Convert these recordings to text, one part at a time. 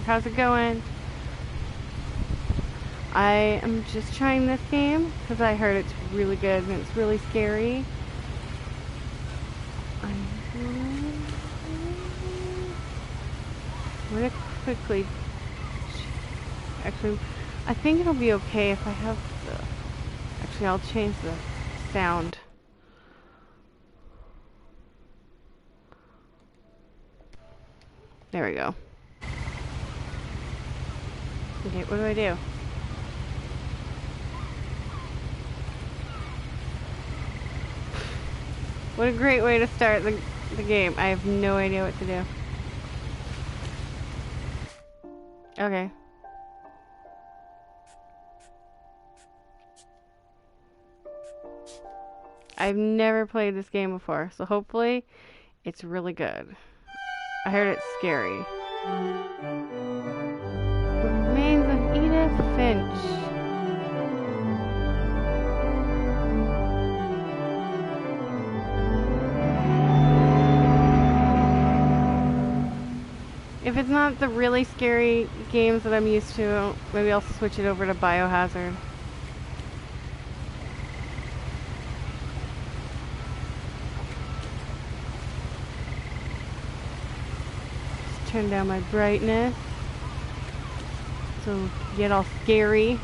how's it going? I am just trying this game because I heard it's really good and it's really scary. I'm gonna quickly... Actually, I think it'll be okay if I have the... Actually, I'll change the sound. There we go. Okay, what do I do? What a great way to start the game. I have no idea what to do. Okay. I've never played this game before, so hopefully it's really good. I heard it's scary. The Remains of Edith Finch. If it's not the really scary games that I'm used to, maybe I'll switch it over to Biohazard. Just turn down my brightness so get all scary.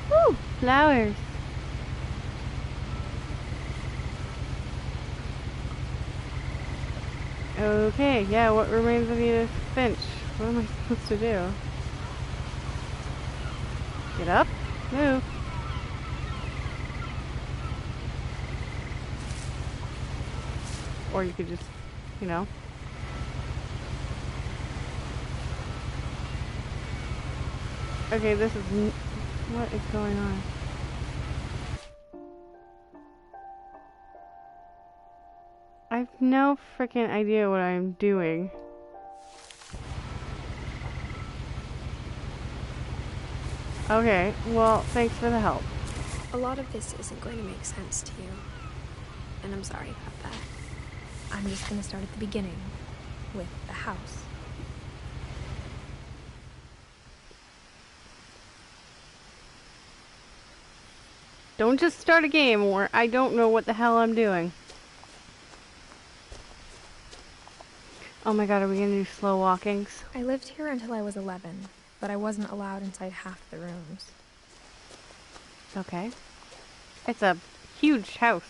Woo! Flowers. Okay, yeah, what remains of Edith Finch? What am I supposed to do? Get up? Move. Or you could just, you know. Okay, this is... What is going on? I have no freaking idea what I'm doing. Okay, well, thanks for the help. A lot of this isn't going to make sense to you, and I'm sorry about that. I'm just going to start at the beginning, with the house. Don't just start a game where I don't know what the hell I'm doing. Oh my god, are we gonna do slow walkings? I lived here until I was 11, but I wasn't allowed inside half the rooms. Okay. It's a huge house.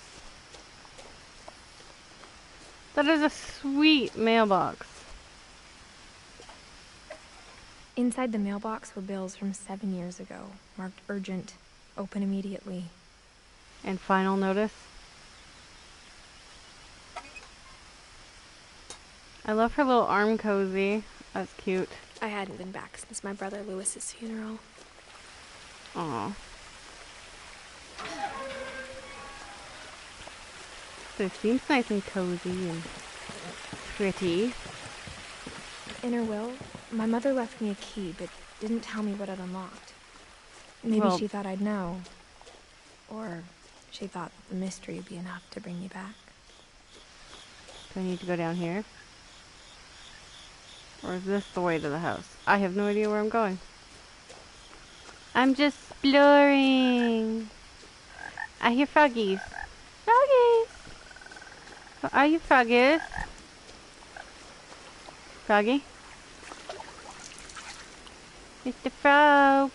That is a sweet mailbox. Inside the mailbox were bills from 7 years ago, marked urgent, open immediately. And final notice. I love her little arm cozy. That's cute. I hadn't been back since my brother Lewis's funeral. Aw. So it seems nice and cozy and pretty. In her will, my mother left me a key, but didn't tell me what it unlocked. Maybe Well, she thought I'd know. Or she thought the mystery would be enough to bring me back. do I need to go down here? Or is this the way to the house? I have no idea where I'm going. I'm just exploring. I hear froggies. Froggies! Are you froggies? Froggy? Mr. Frog.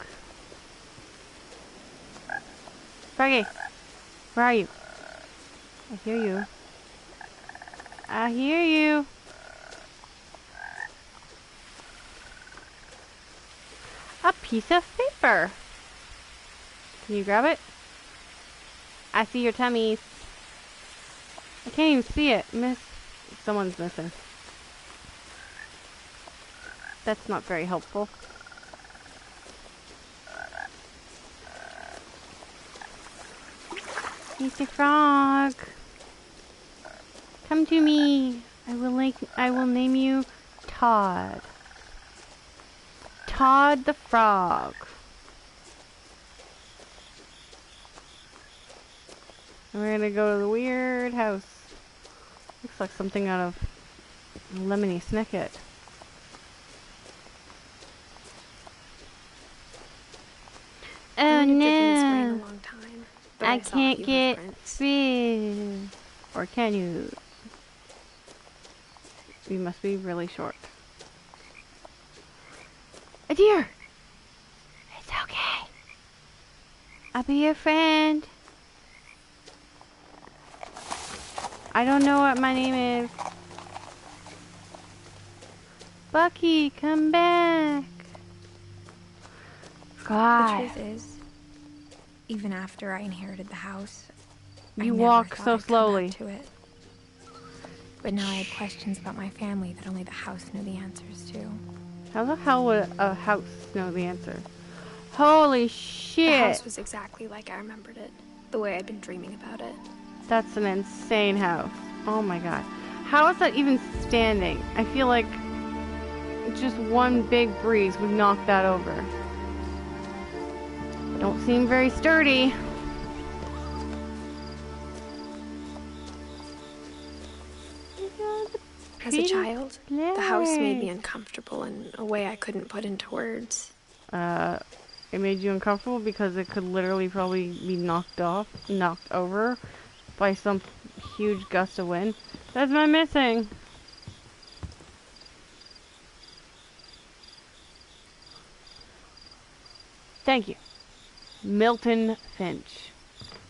Froggy. Where are you? I hear you. I hear you. A piece of paper. Can you grab it? I see your tummies. I can't even see it. Someone's missing. That's not very helpful. Mr. Frog. Come to me. I will name you Todd. Todd the Frog. We're gonna go to the weird house. Looks like something out of Lemony Snicket. Oh I've driven this way in a no! long time, but I I saw a can't few get footprints. through. Or can you? You must be really short. A deer! It's okay. I'll be your friend. I don't know what my name is. Bucky, come back. The God. truth is, even after I inherited the house, I You never walk thought so I'd come slowly. back to it. But now I had questions about my family that only the house knew the answers to. How the hell would a house know the answer? Holy The shit! house was exactly like I remembered it, the way I'd been dreaming about it. That's an insane house. Oh my god. How is that even standing? I feel like just one big breeze would knock that over. Don't seem very sturdy. As a child, the house made me uncomfortable in a way I couldn't put into words. It made you uncomfortable because it could literally probably be knocked over by some huge gust of wind. That's my missing. Thank you. Milton Finch.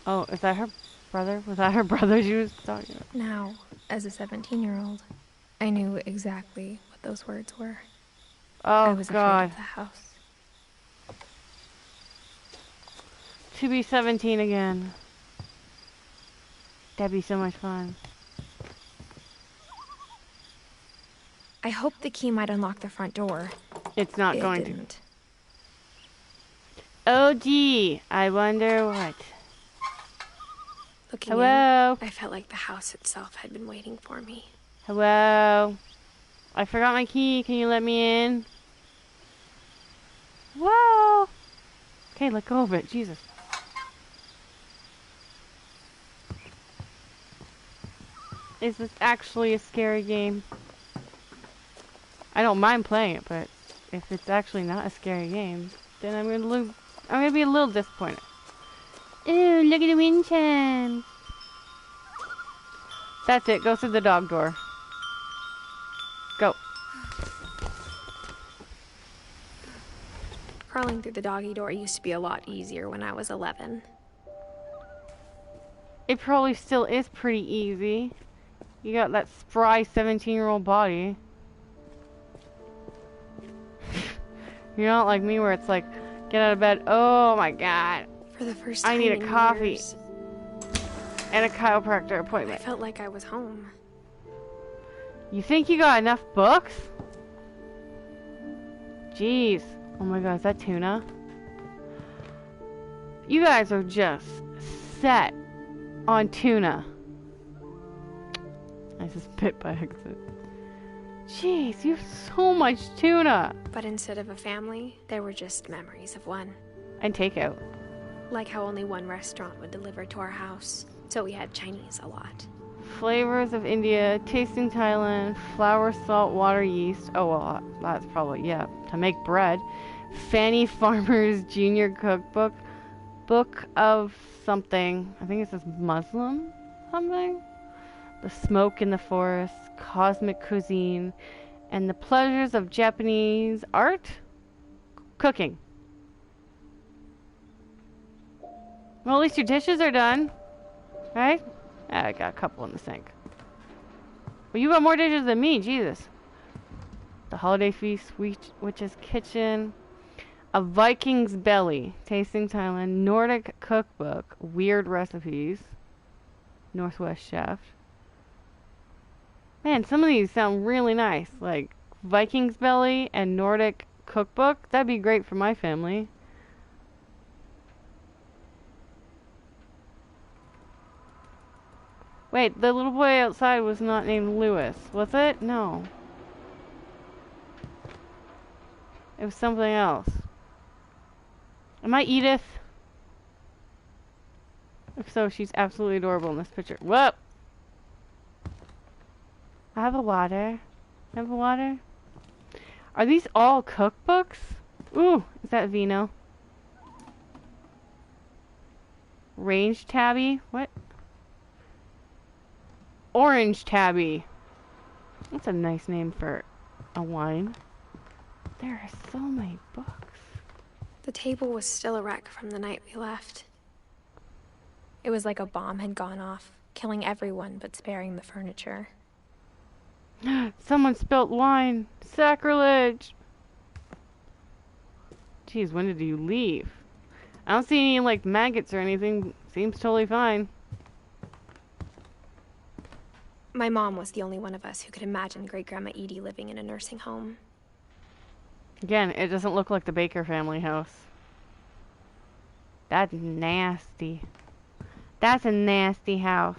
Oh, is that her brother? Was that her brother she was talking about? Now, as a 17-year-old, I knew exactly what those words were. I Oh was god. afraid of the house. To be 17 again. That'd be so much fun. I hoped the key might unlock the front door. It's not It going didn't. to. Oh gee, I wonder what. Looking Hello? in, I felt like the house itself had been waiting for me. Hello? I forgot my key. Can you let me in? Whoa! Okay, let go of it. Jesus. Is this actually a scary game? I don't mind playing it, but if it's actually not a scary game, then I'm gonna be a little disappointed. Ooh, look at the wind chimes. That's it. Go through the dog door. Go. Crawling through the doggy door used to be a lot easier when I was 11. It probably still is pretty easy. You got that spry 17-year-old body. You're not like me where it's like, get out of bed. Oh my god. For the first I time need a in coffee. years, And a chiropractor I appointment. felt like I was home. You think you got enough books? Jeez. Oh my god, is that tuna? You guys are just set on tuna. I just bit by accident. Jeez, you have so much tuna. But instead of a family, there were just memories of one. And takeout. Like how only one restaurant would deliver to our house, so we had Chinese a lot. Flavors of India, tasting Thailand, flour, salt, water, yeast. Oh, well, that's probably, yeah, to make bread. Fanny Farmer's Junior Cookbook. Book of something. I think it says Muslim something. The Smoke in the Forest, Cosmic Cuisine, and the Pleasures of Japanese Art? Cooking. Well, at least your dishes are done. Right? I got a couple in the sink. Well, you got more dishes than me, Jesus. The Holiday Feast, Witch's Kitchen, A Viking's Belly, Tasting Thailand, Nordic Cookbook, Weird Recipes, Northwest Chef. Man, some of these sound really nice, like Viking's Belly and Nordic Cookbook. That'd be great for my family. Wait, the little boy outside was not named Lewis, was it? No. It was something else. Am I Edith? If so, she's absolutely adorable in this picture. Whoop! I have a water. Have water? Are these all cookbooks? Ooh, is that vino? Range tabby? What? Orange tabby. That's a nice name for a wine. There are so many books. The table was still a wreck from the night we left. It was like a bomb had gone off, killing everyone but sparing the furniture. Someone spilt wine. Sacrilege. Jeez, when did you leave? I don't see any, like, maggots or anything. Seems totally fine. My mom was the only one of us who could imagine Great-Grandma Edie living in a nursing home. Again, it doesn't look like the Baker family house. That's nasty. That's a nasty house.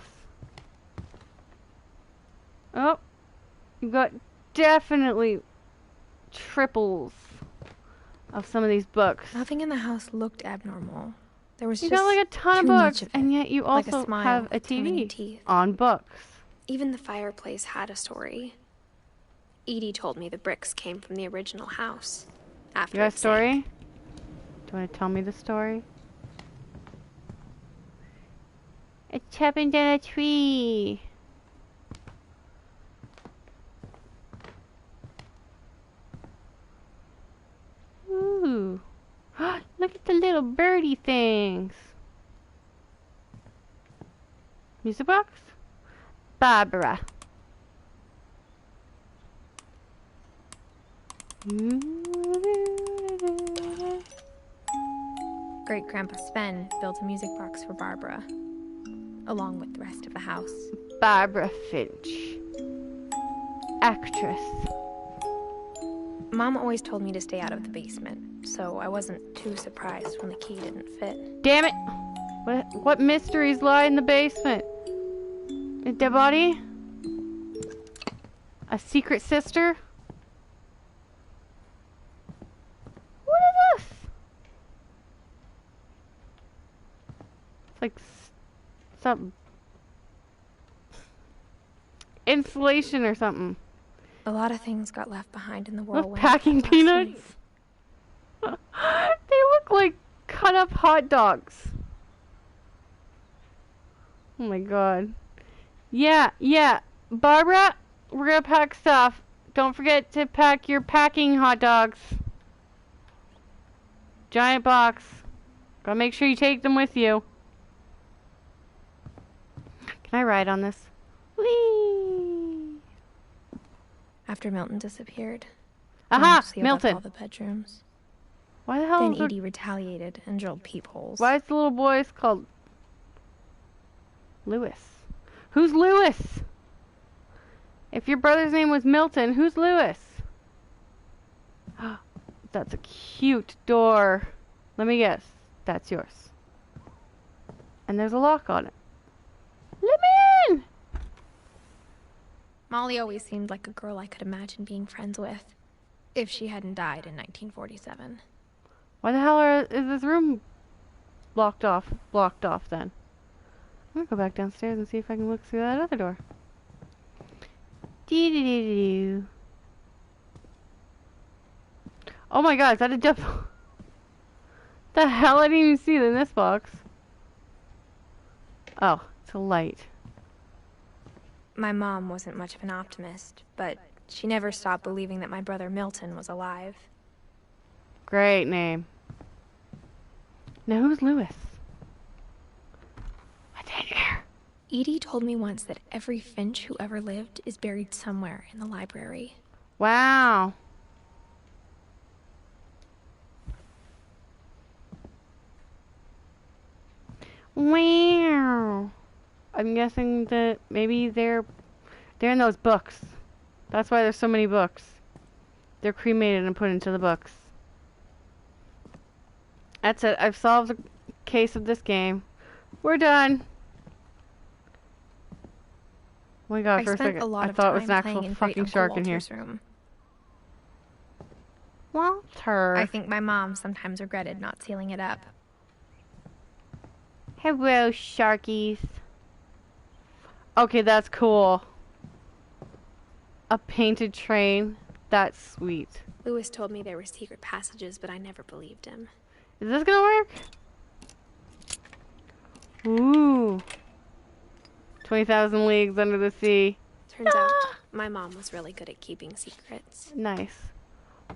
Oh, you got definitely triples of some of these books. Nothing in the house looked abnormal. There was You just got like a ton of books, and yet you like a also smile have a with too many TV teeth. on books. Even the fireplace had a story. Edie told me the bricks came from the original house. After You got a it story? sank. Do you want to tell me the story? It's chopping down a tree. Ooh. Look at the little birdie things. Music box? Barbara. Great-Grandpa Sven built a music box for Barbara, along with the rest of the house. Barbara Finch. Actress. Mom always told me to stay out of the basement, so I wasn't too surprised when the key didn't fit. Damn it! What mysteries lie in the basement? A dead body? A secret sister? What is this? It's like some insulation or something. A lot of things got left behind in the Those whirlwind. packing last peanuts? night. They look like cut up hot dogs. Oh my god. Yeah. Barbara, we're gonna pack stuff. Don't forget to pack your packing hot dogs. Giant box. Gotta make sure you take them with you. Can I ride on this? Whee! After Milton disappeared, Aha! Mom sealed up Milton! all the bedrooms. Why the hell Then is there... Edie retaliated and drilled peepholes. Why is the little boy called... Lewis? Who's Lewis? If your brother's name was Milton, who's Lewis? That's a cute door. Let me guess. That's yours. And there's a lock on it. Let me in! Molly always seemed like a girl I could imagine being friends with, if she hadn't died in 1947. Why the hell is this room blocked off then? I'm gonna go back downstairs and see if I can look through that other door. Dee-dee-dee-dee-doo. Oh my god, is that a double? The hell, I didn't even see it in this box. Oh, it's a light. My mom wasn't much of an optimist, but she never stopped believing that my brother Milton was alive. Great name. Now who's Lewis? What's in here? Edie told me once that every Finch who ever lived is buried somewhere in the library. Wow. Wow. I'm guessing that maybe they're in those books. That's why there's so many books. They're cremated and put into the books. That's it. I've solved the case of this game. We're done. Oh my god, I for a spent second, a lot I of thought it was time an playing actual in fucking Great shark Uncle in here. Walter's room. Walter. I think my mom sometimes regretted not sealing it up. Hello, sharkies. Okay, that's cool. A painted train. That's sweet. Lewis told me there were secret passages, but I never believed him. Is this gonna work? Ooh. 20,000 Leagues Under the Sea. Turns out my mom was really good at keeping secrets. Nice.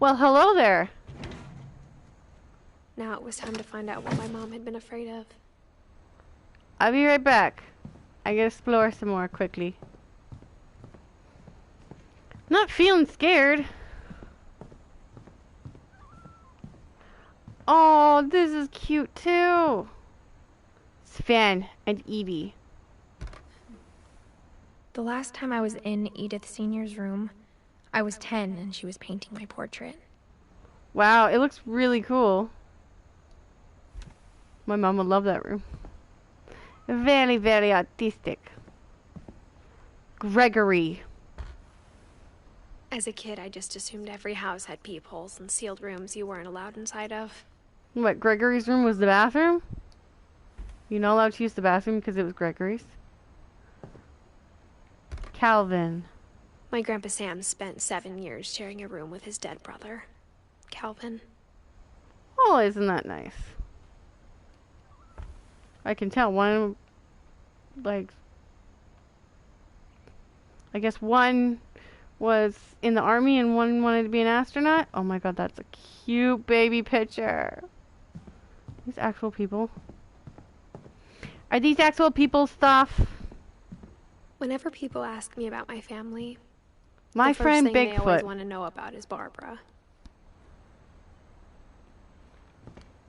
Well, hello there. Now it was time to find out what my mom had been afraid of. I'll be right back. I gotta explore some more quickly. Not feeling scared. Oh, this is cute too. Sven and Edie. The last time I was in Edith Sr.'s room, I was 10 and she was painting my portrait. Wow, it looks really cool. My mom would love that room. Very, very artistic. Gregory. As a kid, I just assumed every house had peepholes and sealed rooms you weren't allowed inside of. What, Gregory's room was the bathroom? You're not allowed to use the bathroom because it was Gregory's? Calvin. My Grandpa Sam spent 7 years sharing a room with his dead brother, Calvin. Oh, isn't that nice? I can tell one, like, I guess one was in the army and one wanted to be an astronaut. Oh my god, that's a cute baby picture. These actual people. Are these actual people stuff? Whenever people ask me about my family, My friend the first thing they always Bigfoot. want to know about is Barbara.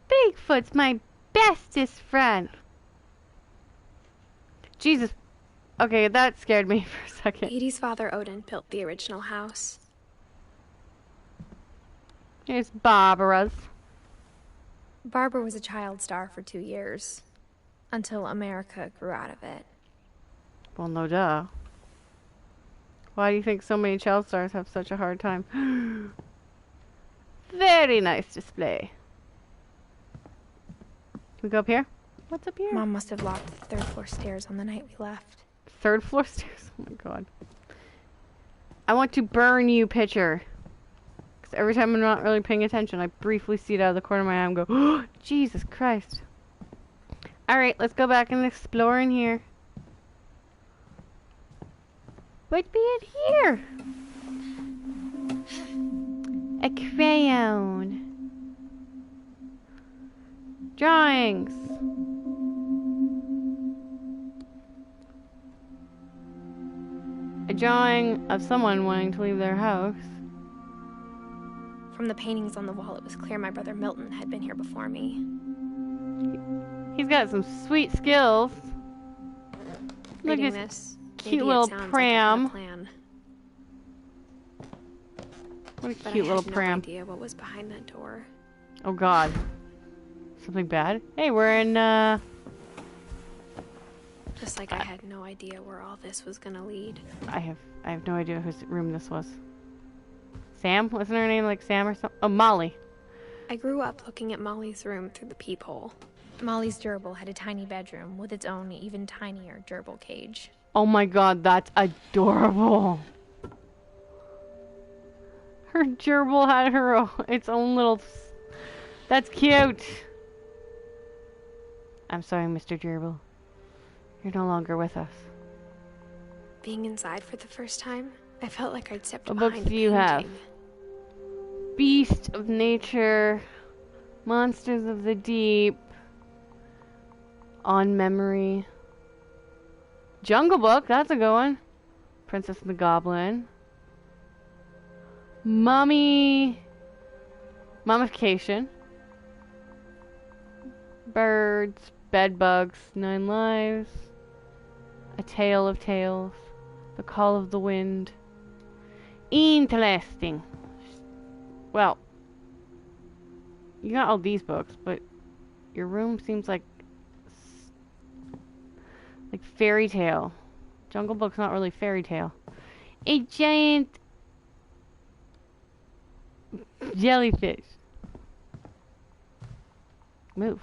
Bigfoot's my bestest friend. Jesus. Okay, that scared me for a second. Edie's father, Odin, built the original house. Here's Barbara's. Barbara was a child star for 2 years, until America grew out of it. Well, no duh. Why do you think so many child stars have such a hard time? Very nice display. Can we go up here? What's up here? Mom must have locked the 3rd floor stairs on the night we left. 3rd floor stairs? Oh my god. I want to burn you, picture. Because every time I'm not really paying attention, I briefly see it out of the corner of my eye and go, oh, Jesus Christ. Alright, let's go back and explore in here. What be it here? A crayon. Drawings. A drawing of someone wanting to leave their house. From the paintings on the wall, it was clear my brother Milton had been here before me. He's got some sweet skills. Look Reading at this, cute maybe little it sounds pram. Like I had a plan, What a but cute I little had pram. no idea what was behind that door. Oh god. Something bad? Hey, we're in, Just like I had no idea where all this was gonna lead. I have no idea whose room this was. Sam? Wasn't her name like Sam or something? Oh, Molly. I grew up looking at Molly's room through the peephole. Molly's gerbil had a tiny bedroom with its own even tinier gerbil cage. Oh my god, that's adorable. Her gerbil had its own little... That's cute. I'm sorry, Mr. Gerbil. You're no longer with us. Being inside for the first time, I felt like I'd stepped What behind books a do you have? painting. Beast of Nature, Monsters of the Deep, On Memory, Jungle Book, that's a good one. Princess and the Goblin, Mummification, Birds, Bedbugs, 9 Lives, A Tale of Tales, The Call of the Wind. Interesting. Well, you got all these books, but your room seems like fairy tale. Jungle Book's not really fairy tale. A giant jellyfish. Move.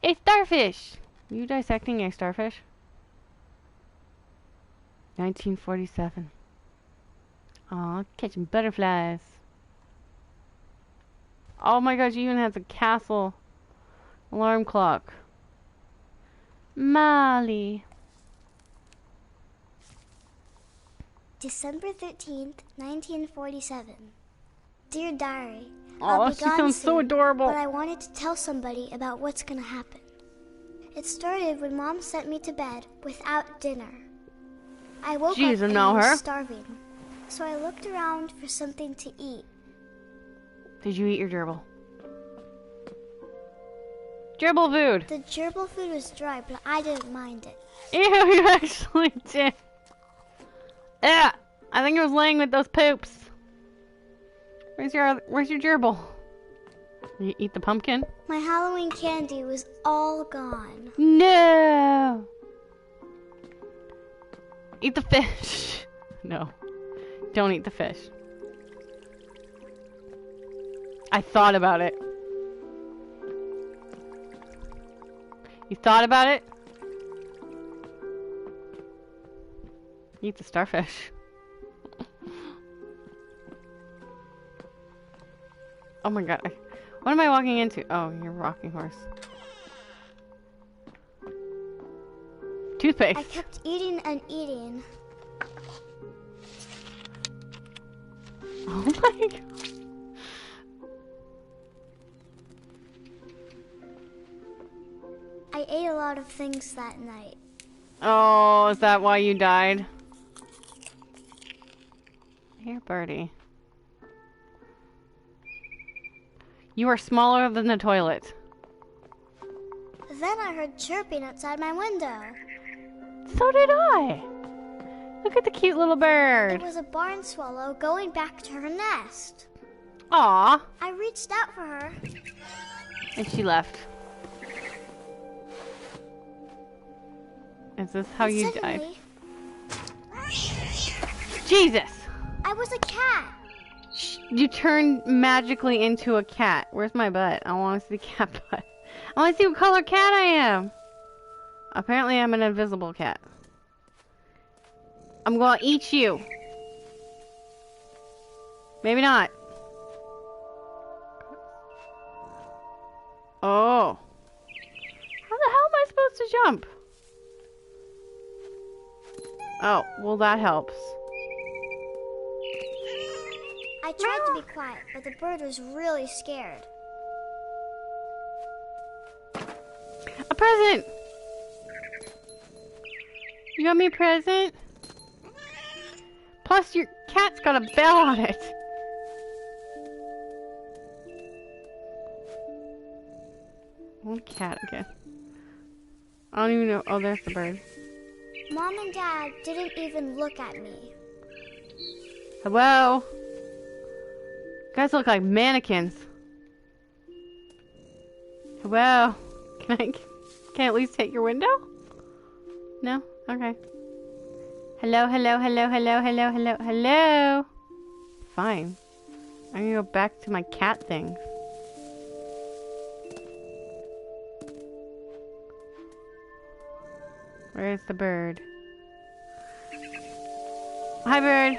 A starfish. Are you dissecting a starfish? 1947. Aw, catching butterflies. Oh my gosh, she even has a castle alarm clock. Molly. December 13th, 1947. Dear Diary, Oh, she sounds so adorable. But I wanted to tell somebody about what's gonna happen. It started when Mom sent me to bed without dinner. I woke up and I was starving, so I looked around for something to eat. Did you eat your gerbil? Gerbil food! The gerbil food was dry, but I didn't mind it. Ew, you actually did. Yeah, I think it was laying with those poops. Where's your gerbil? Did you eat the pumpkin? My Halloween candy was all gone. No! Eat the fish. No. Don't eat the fish. I thought about it. You thought about it? Eat the starfish. Oh my god. What am I walking into? Oh, your rocking horse. Toothpaste. I kept eating and eating. Oh my god. I ate a lot of things that night. Oh, is that why you died? Here, birdie. You are smaller than the toilet. Then I heard chirping outside my window. So did I. Look at the cute little bird. It was a barn swallow going back to her nest. Aw. I reached out for her. And she left. Is this how you died? Jesus! I was a cat. You turned magically into a cat. Where's my butt? I want to see cat butt. I want to see what color cat I am. Apparently I'm an invisible cat. I'm gonna eat you. Maybe not. Oh. How the hell am I supposed to jump? Oh, well that helps. I tried to be quiet, but the bird was really scared. A present! You got me a present? Plus your cat's got a bell on it. What cat again? I don't even know. Oh, there's the bird. Mom and Dad didn't even look at me. Hello? You guys look like mannequins. Hello? Can I at least take your window? No? Okay. Hello, hello, hello, hello, hello, hello, hello. Fine. I'm gonna go back to my cat things. Where's the bird? Hi, bird.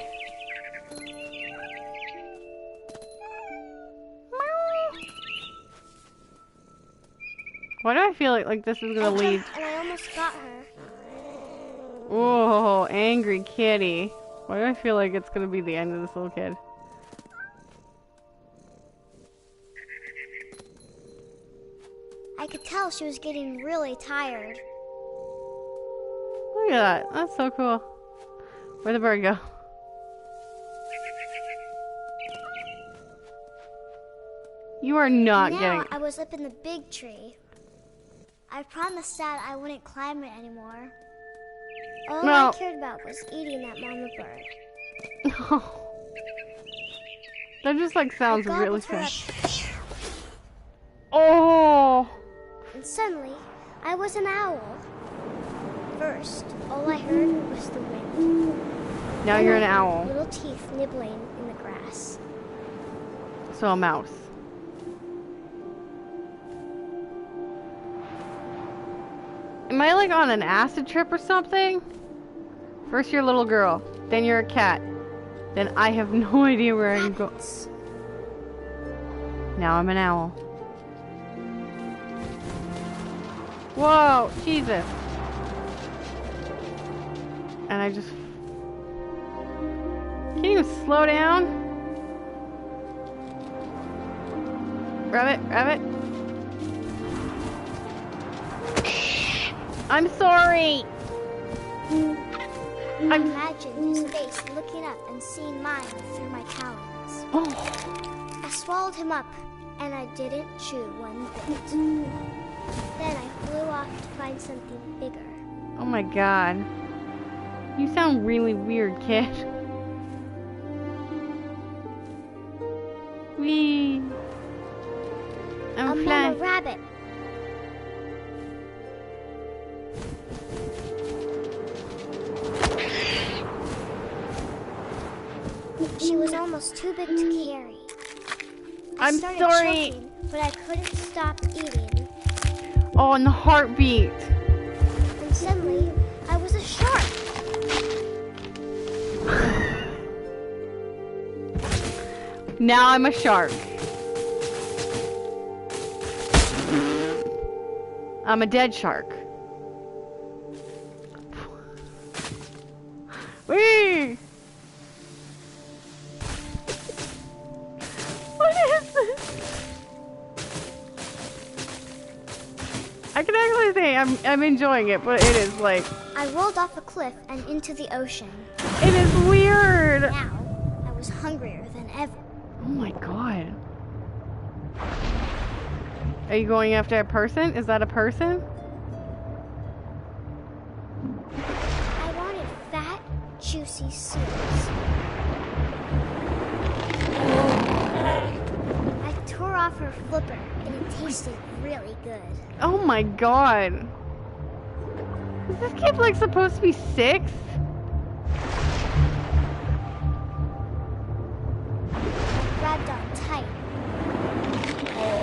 Why do I feel like this is gonna lead? And I almost got her. Oh, angry kitty. Why do I feel like it's gonna be the end of this little kid? I could tell she was getting really tired. Look at that. That's so cool. Where'd the bird go? You are not getting... Now I was up in the big tree. I promised Dad I wouldn't climb it anymore. All I cared about was eating that mama bird. Oh. That just like sounds really sad. Oh! And suddenly, I was an owl. First, all I heard was the wind. Now you're an owl. Little teeth nibbling in the grass. So a mouse. Am I like on an acid trip or something? First you're a little girl, then you're a cat, then I have no idea where I can go. Now I'm an owl. Whoa, Jesus. And I just... Can you slow down? Rabbit, rabbit. I'm sorry. I imagined his face looking up and seeing mine through my talons. Oh. I swallowed him up, and I didn't chew one bit. Then I flew off to find something bigger. Oh my god. You sound really weird, kid. Wee. I'm flying. A rabbit. She was almost too big to carry. I'm started sorry. Choking, but I couldn't stop eating. Oh, and the heartbeat. And suddenly, I was a shark. Now I'm a shark. I'm a dead shark. Whee! What is this? I can actually say I'm enjoying it, but it is like... I rolled off a cliff and into the ocean. It is weird! Now, I was hungrier than ever. Oh my god. Are you going after a person? Is that a person? I wanted fat, juicy seeds. I tore off her flipper, and it tasted really good. Oh my god. Is this kid like supposed to be 6? I grabbed on tight.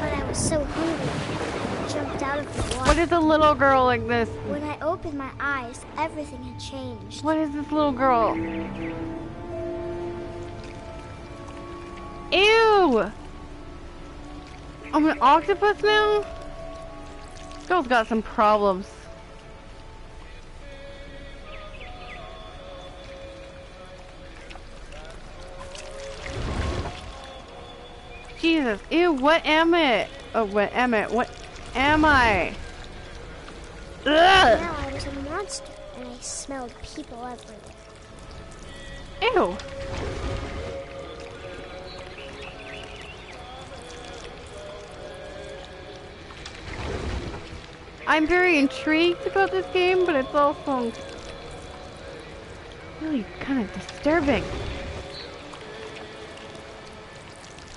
But I was so hungry, I jumped out of the water. What is a little girl like this? When I opened my eyes, everything had changed. What is this little girl? Ew! I'm an octopus now? This girl's got some problems. Jesus, ew, what am I? Oh, what am I? What am I? Ugh! Now I was a monster, and I smelled people everywhere. Ew! I'm very intrigued about this game, but it's also really kind of disturbing.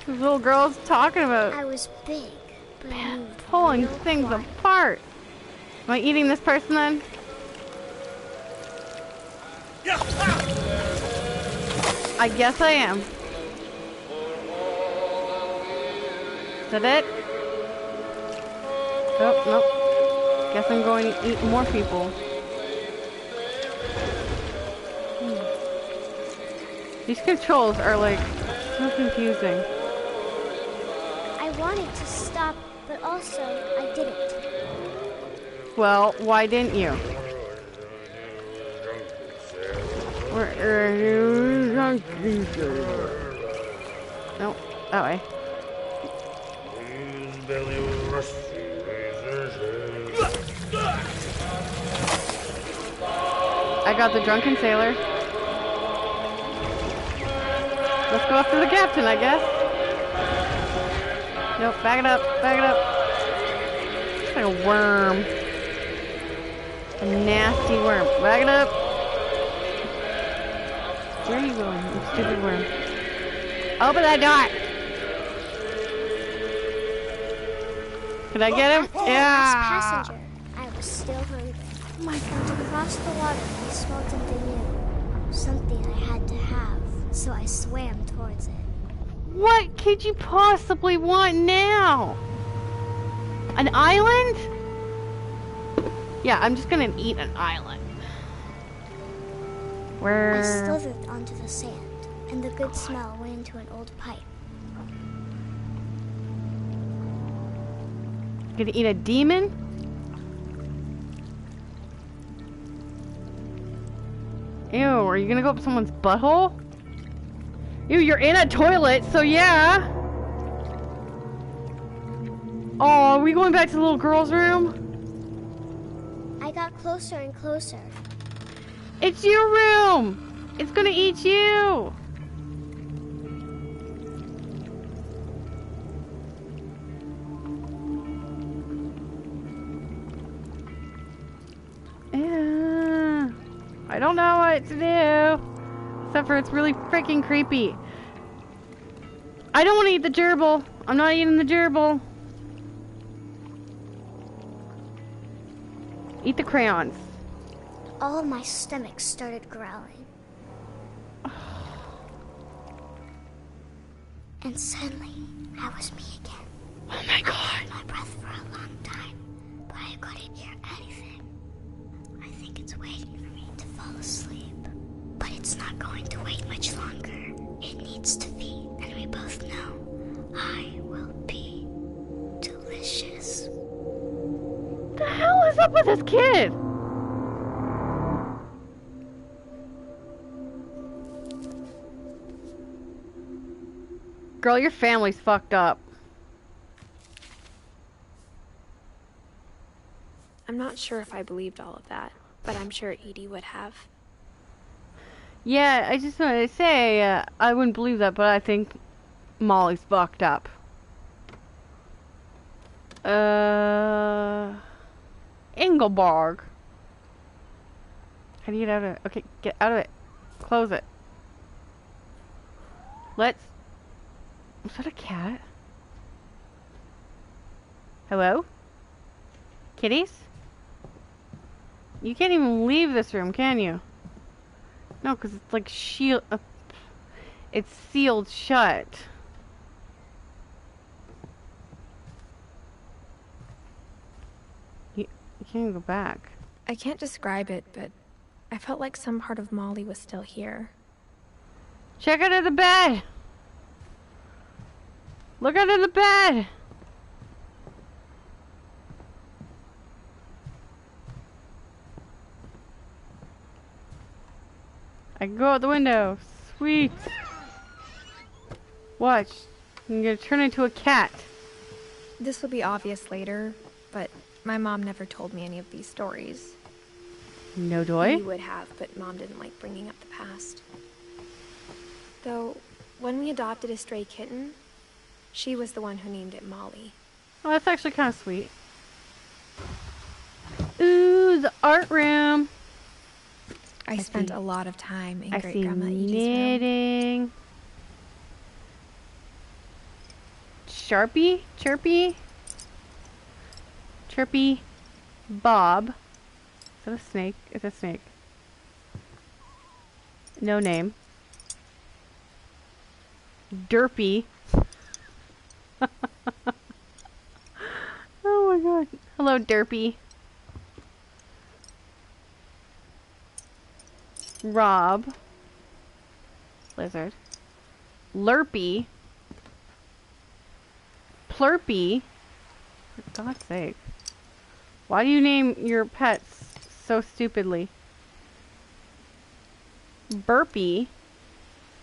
This little girl's talking about I was big, but I moved pulling real things quiet. apart. Am I eating this person then? I guess I am. Is that it? Oh, nope. Guess I'm going to eat more people. These controls are like so confusing. I wanted to stop, but also I didn't. Well, why didn't you? No, that way. I got the drunken sailor. Let's go after the captain, I guess. Nope, back it up, back it up. It's like a worm. A nasty worm. Back it up. Where are you going, you stupid worm? Open that door! Can I get him? After the Yeah! last passenger, I was still hungry. Oh my god. And to cross the water, I smelled something new. Something I had to have, so I swam towards it. What could you possibly want now? An island? Yeah, I'm just gonna eat an island. I Where? slithered onto the sand. and the good smell went into an old pipe. Gonna eat a demon? Ew, are you gonna go up someone's butthole? Ew, you're in a toilet, so yeah. Oh, are we going back to the little girl's room? I got closer and closer. It's your room! It's gonna eat you! Yeah. I don't know what to do. Except for it's really freaking creepy. I don't want to eat the gerbil. I'm not eating the gerbil. Eat the crayons. All of my stomach started growling. And suddenly, I was me again. Oh my god. I held my breath for a long time, but I couldn't hear anything. I think it's waiting for me to fall asleep. But it's not going to wait much longer. It needs to feed, and we both know I will be delicious. What the hell is up with this kid? Girl, your family's fucked up. I'm not sure if I believed all of that, but I'm sure Edie would have. Yeah, I just wanted to say, I wouldn't believe that, but I think Molly's fucked up. Engelberg. How do you get out of it? Okay, get out of it. Close it. Let's... Was that a cat? Hello? Kitties? You can't even leave this room, can you? No, because it's like it's sealed shut. You can't even go back. I can't describe it, but I felt like some part of Molly was still here. Check under the bed! Look under the bed! I can go out the window. Sweet. Watch. I'm gonna turn into a cat. This will be obvious later, but my mom never told me any of these stories. No joy? We would have, but Mom didn't like bringing up the past. Though, when we adopted a stray kitten, she was the one who named it Molly. Oh, that's actually kind of sweet. Ooh, the art room. I spent a lot of time in I Great see Grandma Edie's room. knitting. Sharpie? Chirpy? Chirpy Bob. Is that a snake? It's a snake. No name. Derpy. Oh my god. Hello, Derpy. Rob. Lizard. Lurpy. Plurpy. For God's sake. Why do you name your pets so stupidly? Burpy.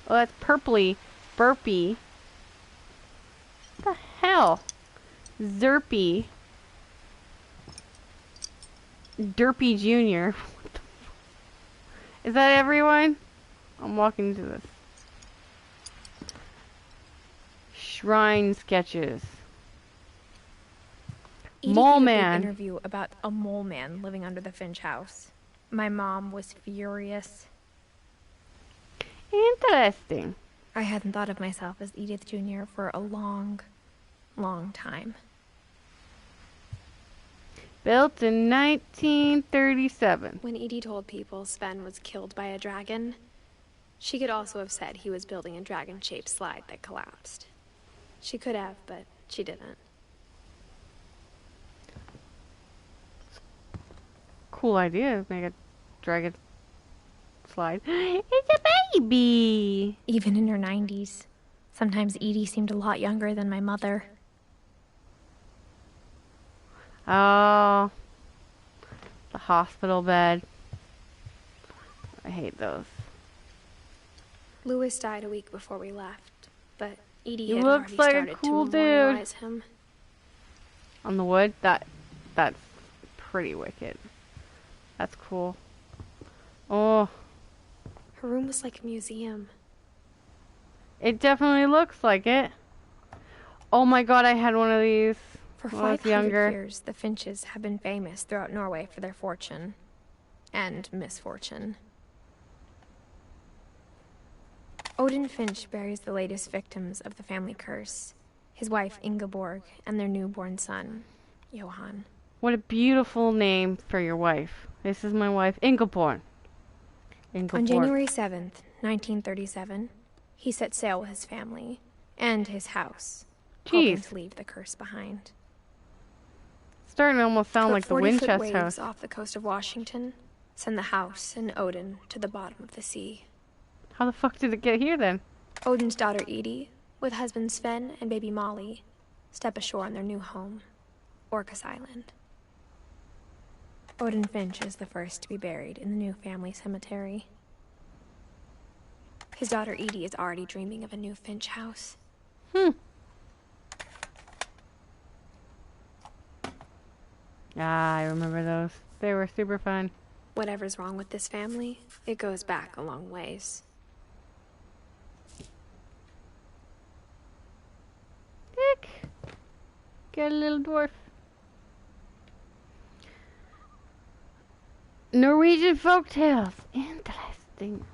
Oh, that's purpley. Burpy. What the hell? Zerpy. Derpy Jr. What the f- Is that everyone? I'm walking into this. Shrine sketches. Edie Mole gave a big Man. interview about a mole man living under the Finch house. My mom was furious. Interesting. I hadn't thought of myself as Edith Jr. for a long, long time. Built in 1937. When Edie told people Sven was killed by a dragon, she could also have said he was building a dragon-shaped slide that collapsed. She could have, but she didn't. Cool idea. Make a dragon slide. It's a baby. Even in her 90s. Sometimes Edie seemed a lot younger than my mother. Oh. The hospital bed. I hate those. Louis died a week before we left, but Edie He had looks already like a started cool to dude. memorialize him. On the wood? That's pretty wicked. That's cool. Oh. Her room was like a museum. It definitely looks like it. Oh my god, I had one of these For when I was 500 younger. years, the Finches have been famous throughout Norway for their fortune. And misfortune. Odin Finch buries the latest victims of the family curse. His wife, Ingeborg, and their newborn son, Johan. What a beautiful name for your wife. This is my wife, Ingeborg. On January 7th, 1937, he set sail with his family and his house, hoping to leave the curse behind. Starting to almost sound like the 40-foot Winchester waves house. off the coast of Washington send the house and Odin to the bottom of the sea. How the fuck did it get here then? Odin's daughter Edie, with husband Sven and baby Molly, step ashore on their new home, Orcas Island. Odin Finch is the first to be buried in the new family cemetery. His daughter Edie is already dreaming of a new Finch house. Ah, I remember those. They were super fun. Whatever's wrong with this family, it goes back a long ways. Dick! Get a little dwarf. Norwegian folktales. Interesting.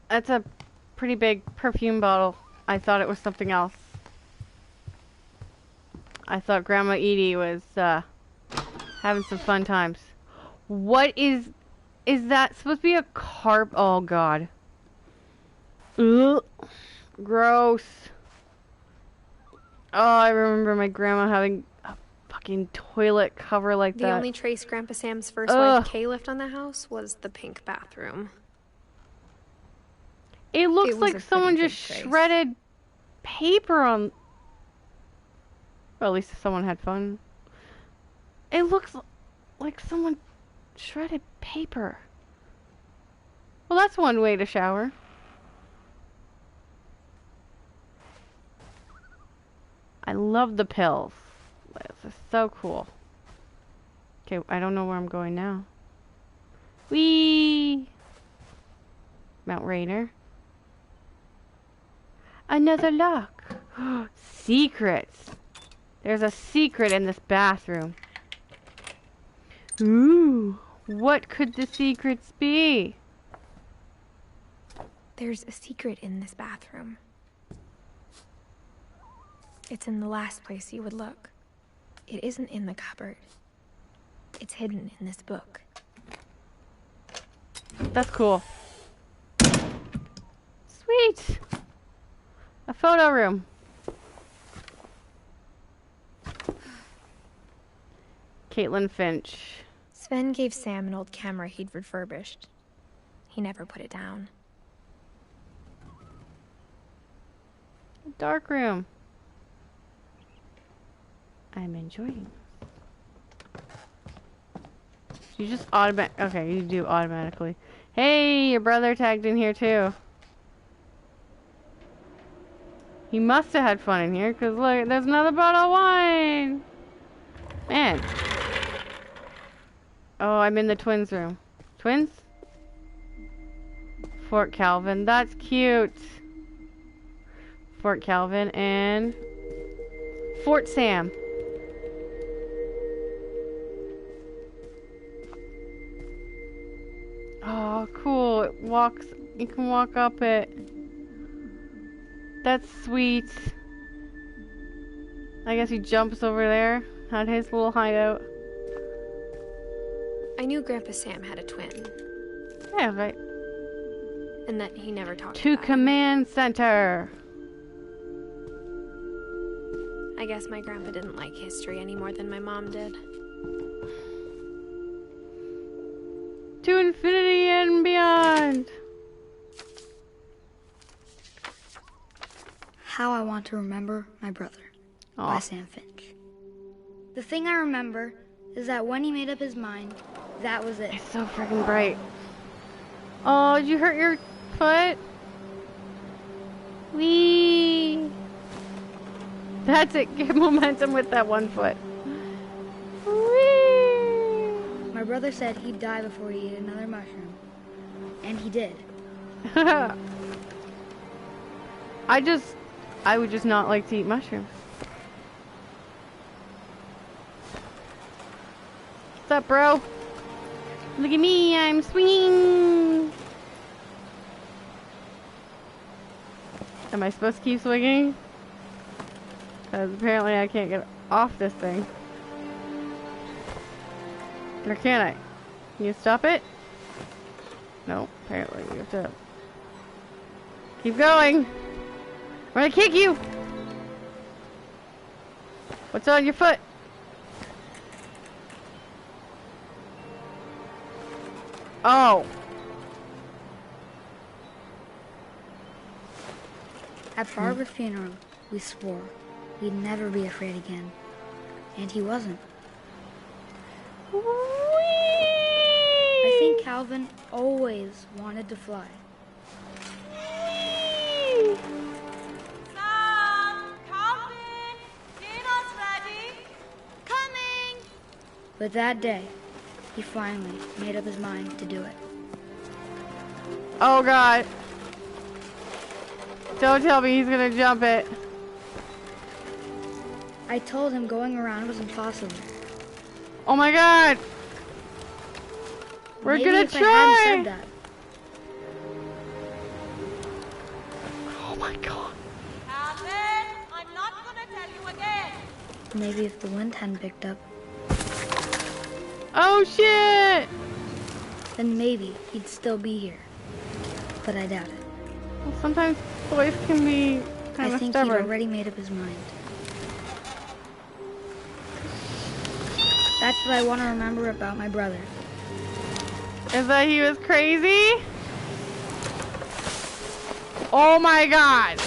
That's a pretty big perfume bottle. I thought it was something else. I thought Grandma Edie was having some fun times. What is that supposed to be a carp? Oh god. Ugh. Gross. Oh, I remember my grandma having a fucking toilet cover like that. The only trace Grandpa Sam's first wife Kay left on the house was the pink bathroom. It looks like someone just shredded paper on... Well, at least someone had fun. It looks like someone shredded paper. Well, that's one way to shower. I love the pills. This is so cool. Okay, I don't know where I'm going now. Whee! Mount Rainier. Another lock. Secrets. There's a secret in this bathroom. Ooh, what could the secrets be? There's a secret in this bathroom. It's in the last place you would look. It isn't in the cupboard. It's hidden in this book. That's cool. Sweet! A photo room. Caitlin Finch. Sven gave Sam an old camera he'd refurbished. He never put it down. Dark room. I'm enjoying this. You just okay, you do automatically. Hey, your brother tagged in here too. He must have had fun in here, because look, there's another bottle of wine. Man. Oh, I'm in the twins room. Twins? Fort Calvin. That's cute. Fort Calvin and Fort Sam. Oh, cool. It walks. You can walk up it. That's sweet. I guess he jumps over there. Had his little hideout. I knew Grandpa Sam had a twin. Yeah, right. And that he never talked To about command center. I guess my grandpa didn't like history any more than my mom did. To infinity and beyond. How I Want to Remember My Brother by Sam Finch. The thing I remember is that when he made up his mind, that was it. It's so freaking bright. Oh, did you hurt your foot? Whee! That's it. Get momentum with that one foot. Whee! My brother said he'd die before he ate another mushroom. And he did. I would just not like to eat mushrooms. What's up, bro? Look at me, I'm swinging. Am I supposed to keep swinging? Because apparently I can't get off this thing. Or can I? Can you stop it? No, apparently we have to keep going. I'm gonna kick you! What's on your foot? Oh. At Barbara's funeral, we swore we'd never be afraid again. And he wasn't. Whee! I think Calvin always wanted to fly. Whee! Sam! Calvin! Dinner's ready! Coming! But that day, he finally made up his mind to do it. Oh god. Don't tell me he's gonna jump it. I told him going around was impossible. Oh my god. We're Maybe gonna if I try. hadn't said that. Oh my god. Calvin! I'm not gonna tell you again! Maybe if the wind hadn't picked up, Oh shit. then maybe he'd still be here. But I doubt it. Well, sometimes boys can be kind I of think he'd stubborn. already made up his mind. That's what I want to remember about my brother. Is that he was crazy? Oh my god.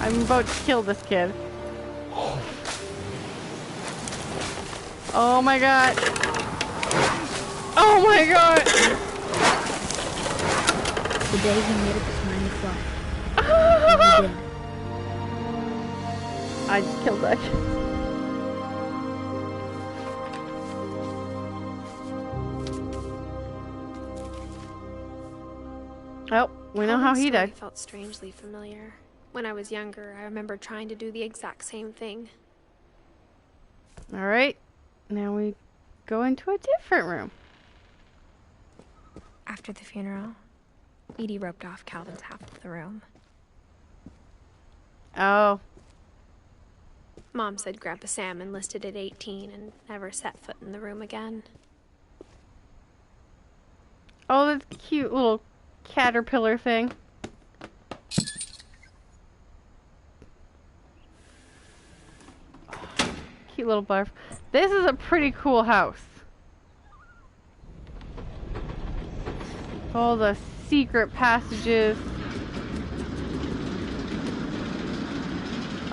I'm about to kill this kid. Oh my god. Oh my god. The day he made up his mind to fly. And he did. I just killed that kid. Oh, we know how he Calvin's story died. felt strangely familiar. When I was younger, I remember trying to do the exact same thing. Alright, now we go into a different room. After the funeral, Edie roped off Calvin's half of the room. Oh, Mom said Grandpa Sam enlisted at 18 and never set foot in the room again. oh, that's a cute little caterpillar thing. Cute little barf. This is a pretty cool house. All the secret passages.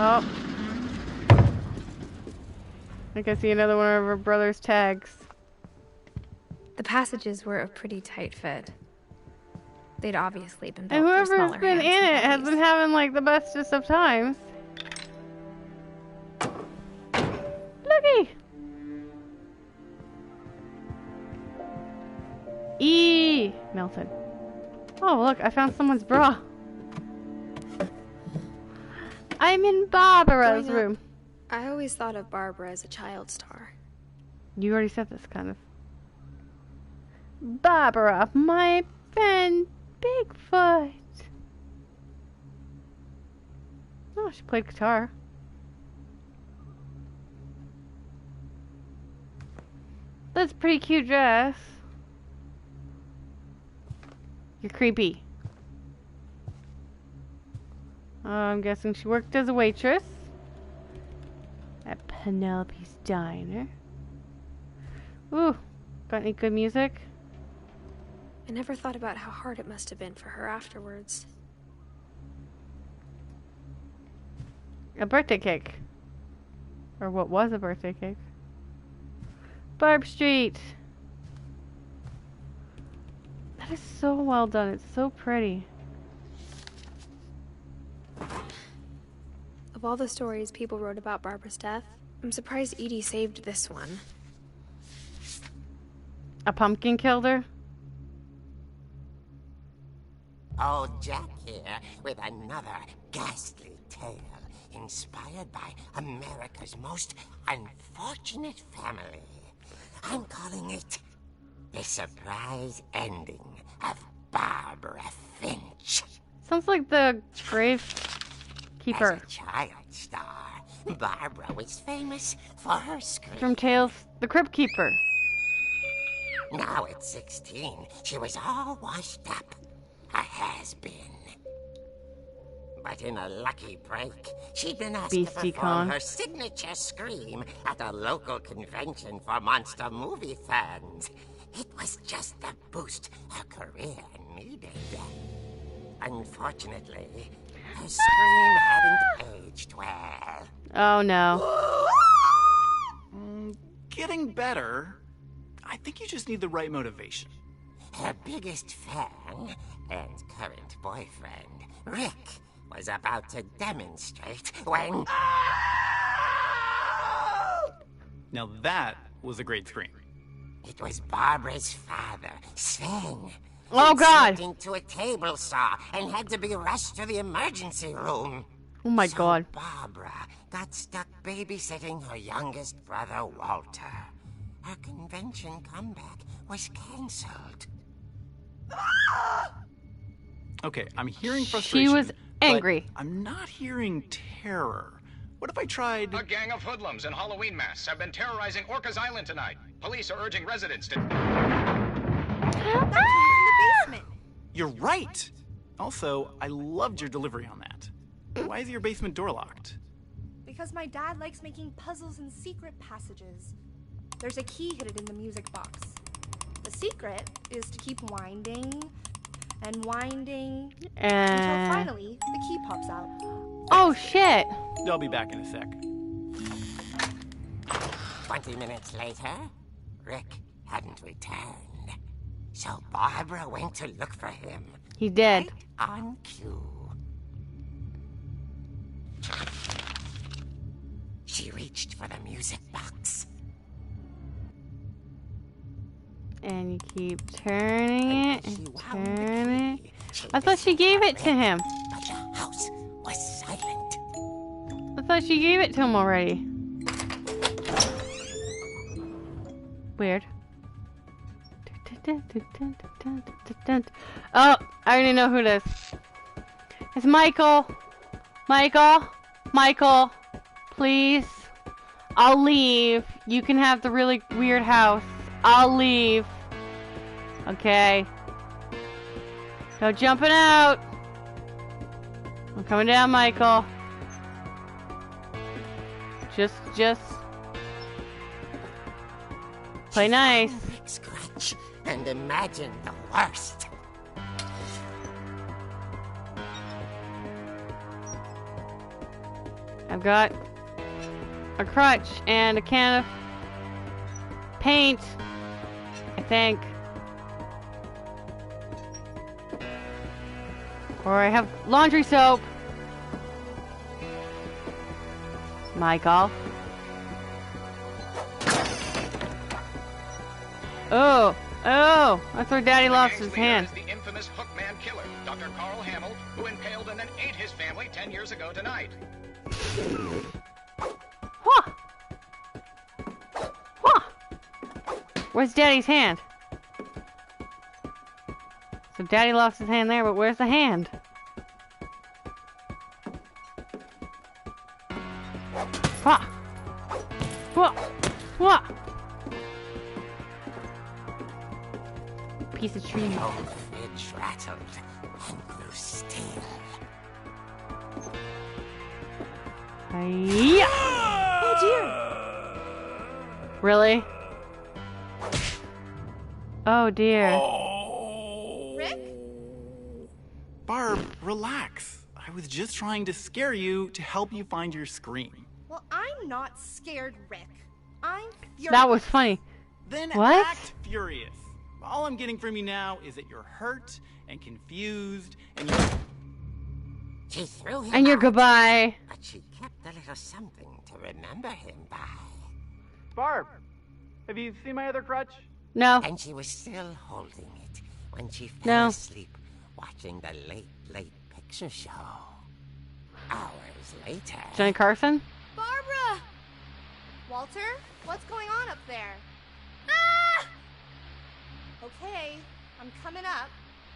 Oh. I can see another one of her brother's tags. The passages were a pretty tight fit. They'd obviously been built And for whoever's smaller been hands in and it has bodies. been having like the bestest of times. Looky! Melted. Oh, look, I found someone's bra. I'm in Barbara's Growing up, room. I always thought of Barbara as a child star. You already said this, kind of. Barbara, my friend Bigfoot. Oh, she played guitar. That's a pretty cute dress. You're creepy. I'm guessing she worked as a waitress at Penelope's Diner. Ooh, got any good music? I never thought about how hard it must have been for her afterwards. A birthday cake. Or what was a birthday cake. Barb Street. That is so well done. It's so pretty. Of all the stories people wrote about Barbara's death, I'm surprised Edie saved this one. A pumpkin killed her? Old Jack here with another ghastly tale inspired by America's most unfortunate family. I'm calling it The Surprise Ending of Barbara Finch. Sounds like the grave keeper. As a child star, Barbara was famous for her scream. From Tales, the Crypt Keeper. Now at 16, she was all washed up. A has-been. But in a lucky break, she'd been asked to perform her signature scream at a local convention for monster movie fans. It was just the boost her career needed. Unfortunately, her scream hadn't aged well. Oh no. Getting better. I think you just need the right motivation. Her biggest fan and current boyfriend, Rick, was about to demonstrate when... Now that was a great scream. It was Barbara's father, Sven. Oh God! He into a table saw and had to be rushed to the emergency room. Oh my So God! Barbara got stuck babysitting her youngest brother, Walter. Her convention comeback was cancelled. Okay, I'm hearing frustration. She was angry. But I'm not hearing terror. What if I tried... A gang of hoodlums in Halloween masks have been terrorizing Orcas Island tonight. Police are urging residents to... That came from the basement. You're right! Also, I loved your delivery on that. Why is your basement door locked? Because my dad likes making puzzles and secret passages. There's a key hidden in the music box. The secret is to keep winding and winding until finally the key pops out. Oh shit! I'll be back in a sec. 20 minutes later, Rick hadn't returned. So Barbara went to look for him. He did. Right on cue. She reached for the music box. And you keep turning it and turning it. She I thought she gave it to him. But the house was silent. I thought she gave it to him already. Weird. Oh, I already know who it is. It's Michael. Michael. Michael. Please. I'll leave. You can have the really weird house. I'll leave. Okay. No jumping out. I'm coming down, Michael. Just play nice. Scratch and imagine the worst. I've got a crutch and a can of paint, I think. Or I have laundry soap. Michael. Oh, that's where Daddy lost his hand. Is the infamous Hookman killer, Dr. Carl Hamill, who impaled and then ate his family 10 years ago tonight. Huh. Huh. Where's Daddy's hand? So Daddy lost his hand there, but where's the hand? Huh. Huh. Huh. Piece of tree. The old fridge rattled and grew still. Hiya! Oh dear. Really? Oh dear. Oh. Relax. I was just trying to scare you to help you find your scream. Well, I'm not scared, Rick. I'm furious. That was funny. Then what? Act furious. All I'm getting from you now is that you're hurt and confused and She threw him and you're out, goodbye. but she kept a little something to remember him by. Barb, have you seen my other crutch? No. And she was still holding it when she fell asleep watching the late picture show. Hours later... Johnny Carson? Barbara! Walter, what's going on up there? Ah! Okay, I'm coming up,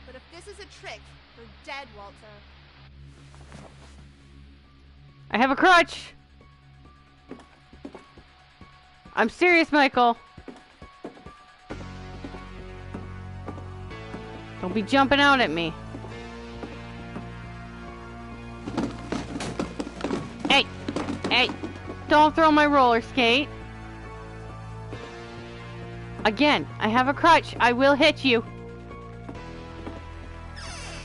but if this is a trick, you're dead, Walter. I have a crutch. I'm serious, Michael. Don't be jumping out at me. Hey, hey, don't throw my roller skate. Again, I have a crutch. I will hit you.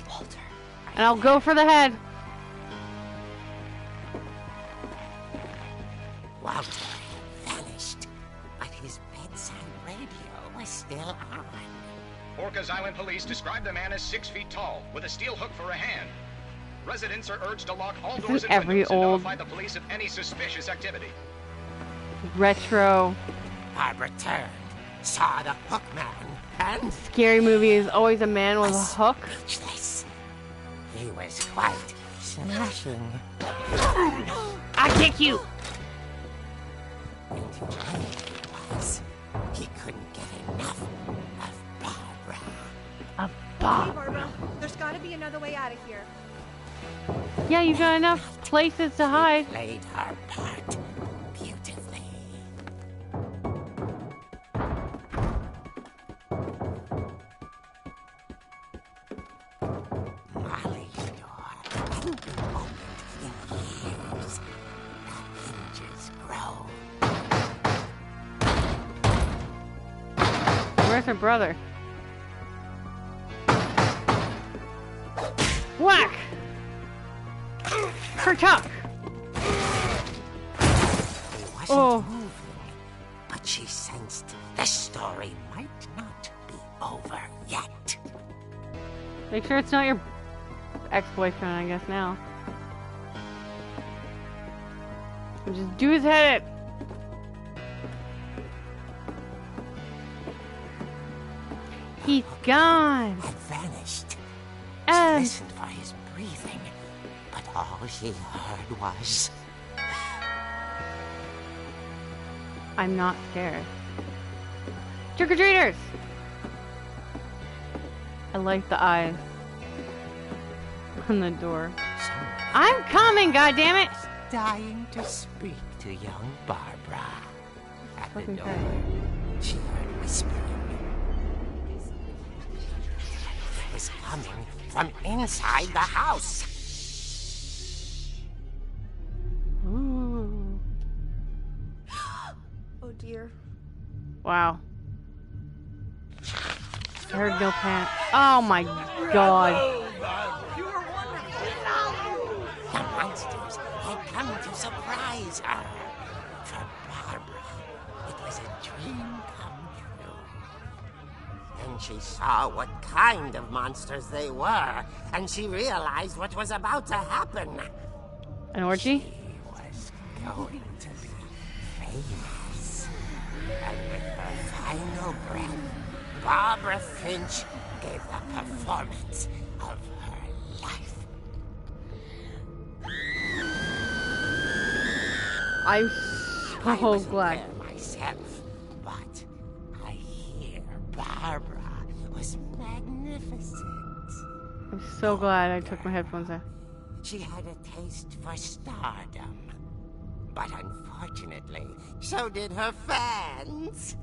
Walter. And I'll go for the head. Walter vanished, but his bedside radio was still on. Orcas Island police describe the man as 6 feet tall, with a steel hook for a hand. Residents are urged to lock all doors and windows and notify the police of any suspicious activity. Retro. Barbara turned, saw the hook man, and... Scary movie is always a man with a hook. Speechless. He was quite smashing. I kick you! And it was, he couldn't get enough of Barbara. A Hey, Bob. Barbara, there's gotta be another way out of here. Yeah, you got enough places to hide. She played her part beautifully. Molly's door hadn't been opened in years. The hinges grow. Where's her brother? Whack! Kerchuk! He wasn't moving, but she sensed the story might not be over yet. Make sure it's not your ex-boyfriend, I guess, now. Just do his head in. He's gone. Had vanished. She And listened for his breathing, but all she heard was... I'm not scared. Trick-or-treaters! I like the eyes on the door. I'm coming, goddammit! dying to speak to young Barbara. At the Fucking door, Christ. she heard whispering. It was coming from inside the house. Ooh. Oh dear. Wow. I heard no panic. Oh my god. The monsters had come to surprise her. For Barbara, it was a dream come true. Then she saw what kind of monsters they were, and she realized what was about to happen. An orgy? She was going to be famous. And with her final breath, Barbara Finch gave the performance of her life. I'm I so wasn't glad. there myself, but I hear Barbara was magnificent. I'm so glad I took my headphones off. She had a taste for stardom. But unfortunately, so did her fans.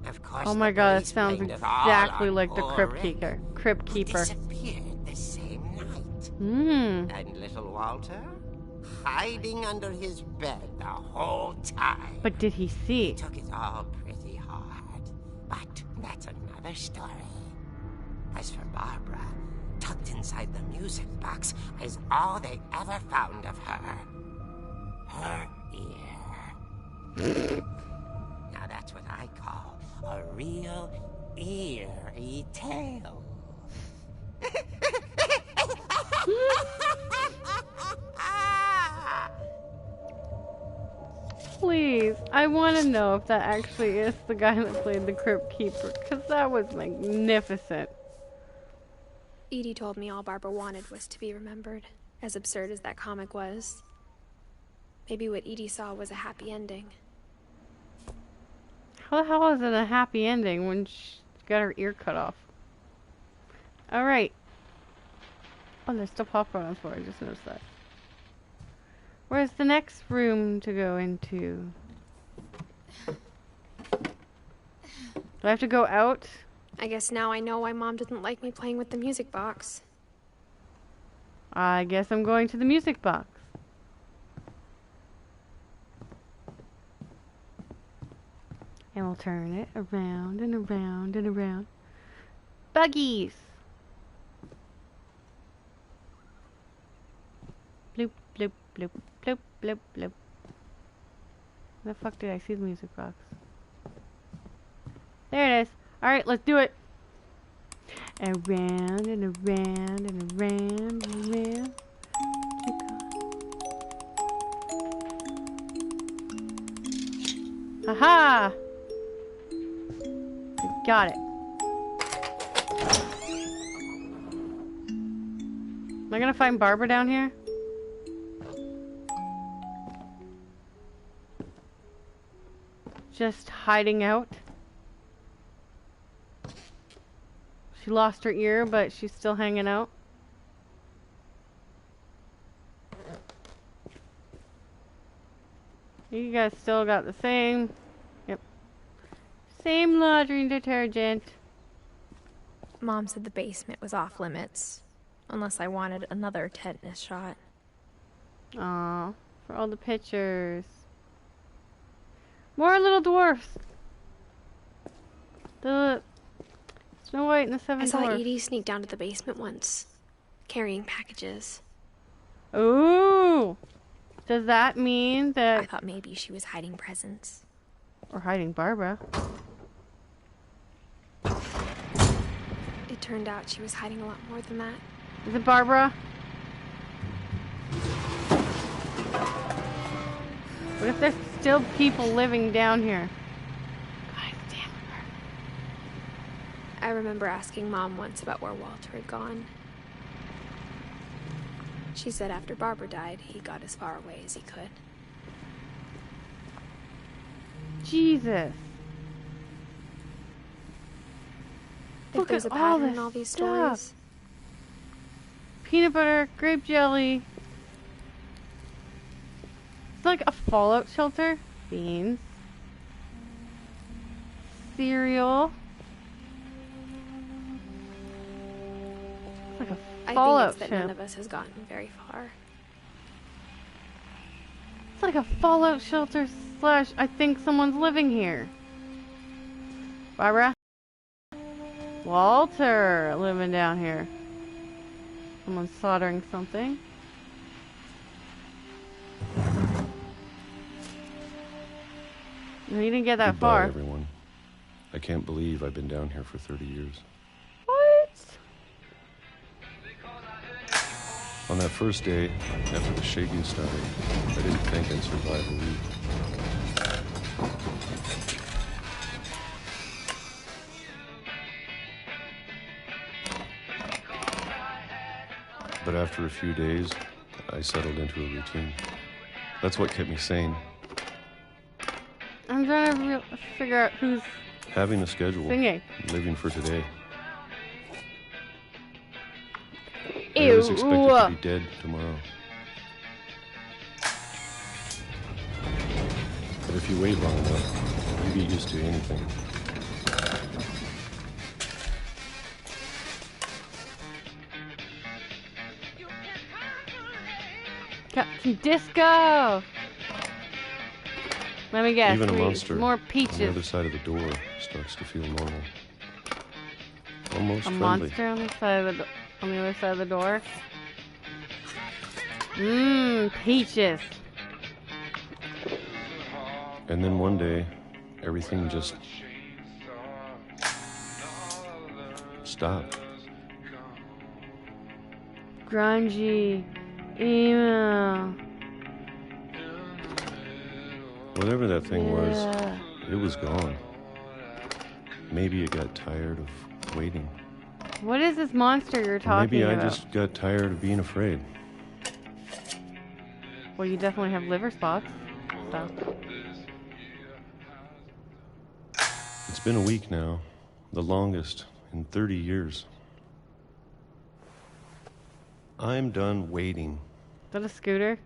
Of course, Oh my the god, that police sounds blamed it all exactly on like the poor Crypt Rick, Keeper. Crypt who Keeper. disappeared the same night. Mmm. And little Walter, hiding under his bed the whole time. But did he see? Took it all pretty hard. But that's another story. As for Barbara, tucked inside the music box is all they ever found of her. Her ear. Now that's what I call a real eerie tale. Please, I want to know if that actually is the guy that played the Crypt Keeper, because that was magnificent. Edie told me all Barbara wanted was to be remembered, as absurd as that comic was. Maybe what Edie saw was a happy ending. How the hell is it a happy ending when she got her ear cut off? Alright. Oh, there's still popcorn on the floor, I just noticed that. Where's the next room to go into? Do I have to go out? I guess now I know why Mom didn't like me playing with the music box. I guess I'm going to the music box. And we'll turn it around and around and around. Buggies! Bloop, bloop, bloop, bloop, bloop, bloop. Where the fuck did I see the music box? There it is. Alright, let's do it. Around and around and around and around. Haha! Got it. Am I gonna find Barbara down here? Just hiding out. She lost her ear, but she's still hanging out. You guys still got the same. Yep. Same laundry detergent. Mom said the basement was off limits, unless I wanted another tetanus shot. Aw, for all the pictures. More little dwarfs. The Snow White and the Seven Dwarfs. I saw Edie sneak down to the basement once, carrying packages. Ooh! Does that mean that... I thought maybe she was hiding presents. Or hiding Barbara. It turned out she was hiding a lot more than that. Is it Barbara? What if there's still people living down here? God damn it. I remember asking Mom once about where Walter had gone. She said after Barbara died, he got as far away as he could. Jesus. If there's a pattern in all these stories. Peanut butter, grape jelly. It's like a fallout shelter. Beans. Cereal. It's like a fallout I think it's that none of us has gotten very far. It's like a fallout shelter / I think someone's living here. Barbara? Walter living down here. Someone's soldering something. No, you didn't get that far. Goodbye, everyone. I can't believe I've been down here for 30 years. What? On that first day, after the shaking started, I didn't think I'd survive a week. But after a few days, I settled into a routine. That's what kept me sane. I'm trying to figure out who's having a schedule, singing. Living for today. Ew. I was expected to be dead tomorrow. But if you wait long enough, you get used to anything. Got some disco. Let me guess. Even a monster more peaches. on the other side of the door starts to feel normal. Almost a friendly. Monster on the side of the door. On the other side of the door. Mmm, peaches. And then one day, everything just stopped. Grungy. Emo. Whatever that thing was, it was gone. Maybe it got tired of waiting. What is this monster you're talking about? Maybe I just got tired of being afraid. Well, you definitely have liver spots. So. It's been a week now. The longest in 30 years. I'm done waiting. Is that a scooter?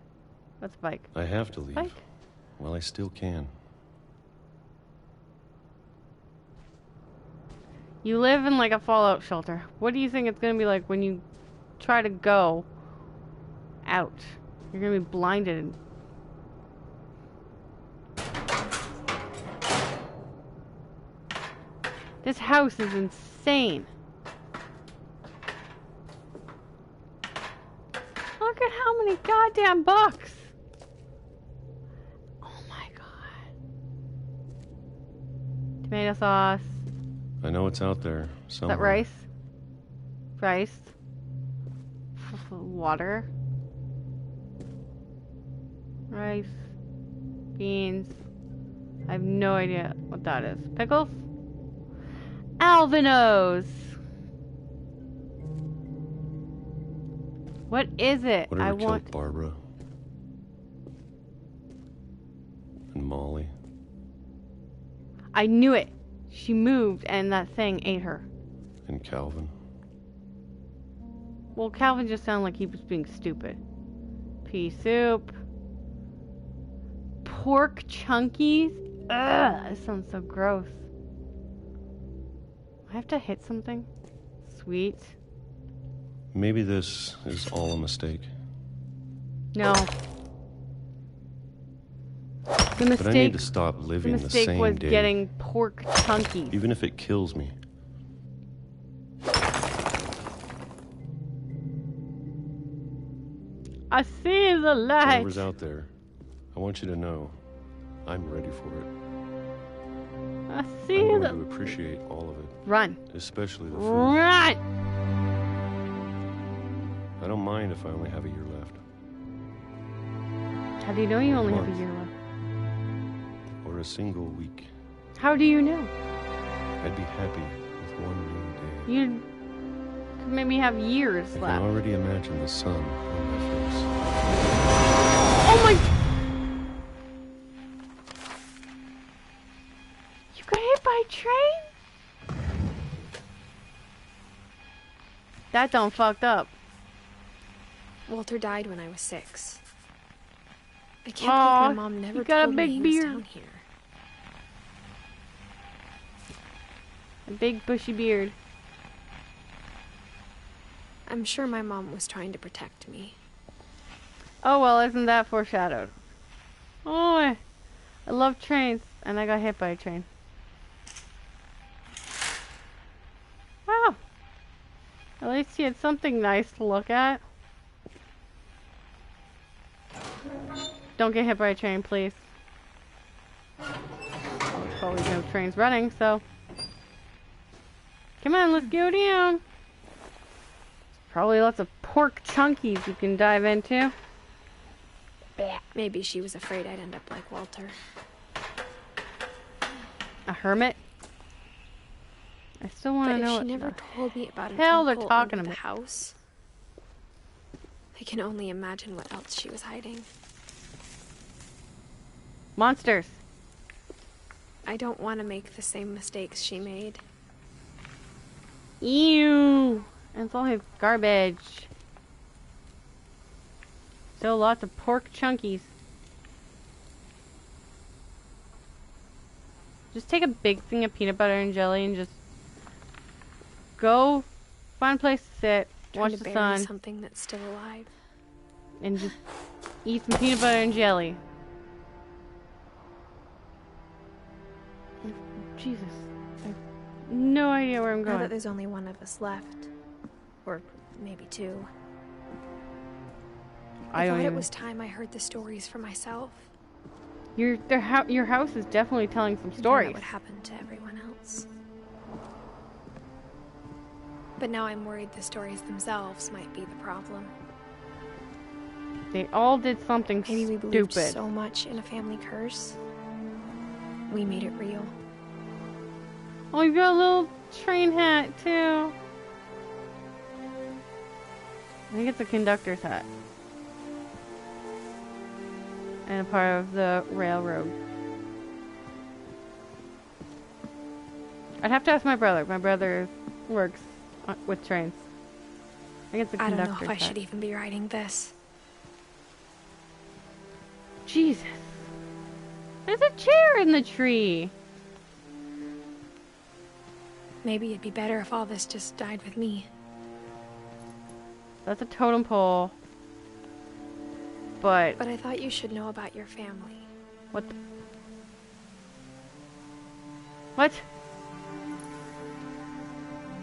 That's a bike. I have to leave. Bike? Well, I still can. You live in like a fallout shelter. What do you think it's gonna be like when you try to go out? You're gonna be blinded. This house is insane. Look at how many goddamn books. Oh my god. Tomato sauce. I know it's out there somewhere. Is that rice? Rice. Water. Rice. Beans. I have no idea what that is. Pickles? Alvinos! What is it? Whatever killed Barbara. And Molly. I knew it. She moved and that thing ate her. And Calvin. Well, Calvin just sounded like he was being stupid. Pea soup. Pork chunkies? Ugh, this sounds so gross. I have to hit something? Sweet. Maybe this is all a mistake. No. The mistake, but I need to stop living the same day. The mistake was getting pork chunkies. Even if it kills me. I see the light. Whatever's out there, I want you to know I'm ready for it. I see I'm going to appreciate all of it. Run. Especially the food. Run! I don't mind if I only have a year left. How do you know you only have a year left? Or a single week. How do you know? I'd be happy with one new day. You could maybe have years left. I can already imagine the sun on my face. Oh my... You got hit by a train? That done fucked up. Walter died when I was 6. I can't believe my mom never told me he was down here. A big bushy beard. I'm sure my mom was trying to protect me. Oh well, isn't that foreshadowed? Oh, I love trains, and I got hit by a train. Wow. At least he had something nice to look at. Don't get hit by a train, please. There's probably no trains running, so... Come on, let's go down. Probably lots of pork chunkies you can dive into. Maybe she was afraid I'd end up like Walter. A hermit? I still want to know what she never told me about hell they're talking about. The house. I can only imagine what else she was hiding. Monsters. I don't want to make the same mistakes she made. Ew. And it's only garbage. Still lots of pork chunkies. Just take a big thing of peanut butter and jelly and just go find a place to sit, watch the sun. Something that's still alive. And just eat some peanut butter and jelly. Jesus. I have no idea where I'm going. Now that there's only one of us left. Or maybe 2. I thought it was time I heard the stories for myself. Your house is definitely telling some stories. What happened to everyone else? But now I'm worried the stories themselves might be the problem. They all did something Maybe we stupid. believed so much in a family curse. We made it real. Oh, you got a little train hat too. I think it's a conductor's hat. And a part of the railroad. I'd have to ask my brother. My brother works with trains. I think it's a conductor's hat. I don't know if I should even be writing this. Jesus. There's a chair in the tree. Maybe it'd be better if all this just died with me. That's a totem pole. But I thought you should know about your family. What? What?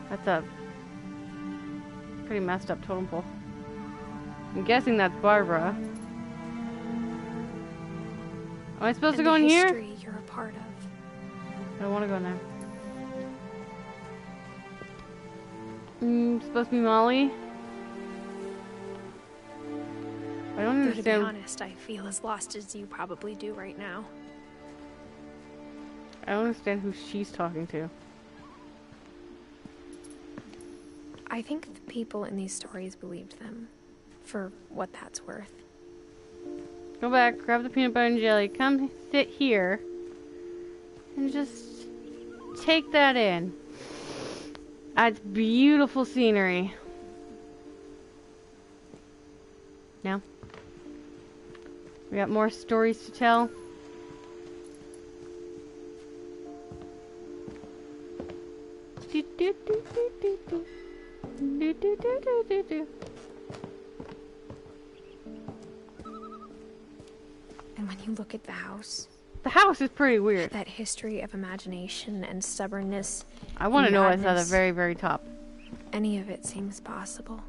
That's a pretty messed up totem pole. I'm guessing that's Barbara. Am I supposed to go in here? The history you're a part of. I don't want to go in there. Supposed to be Molly? I don't understand. To be honest, I feel as lost as you probably do right now. I don't understand who she's talking to. I think the people in these stories believed them, for what that's worth. Go back, grab the peanut butter and jelly, come sit here, and just take that in. That's beautiful scenery. Now, we got more stories to tell. Do, do, do, do, do, do. Do, do, do, do, do, do. And when you look at the house is pretty weird. That history of imagination and stubbornness. I want to know what's at the very, very top. Any of it seems possible.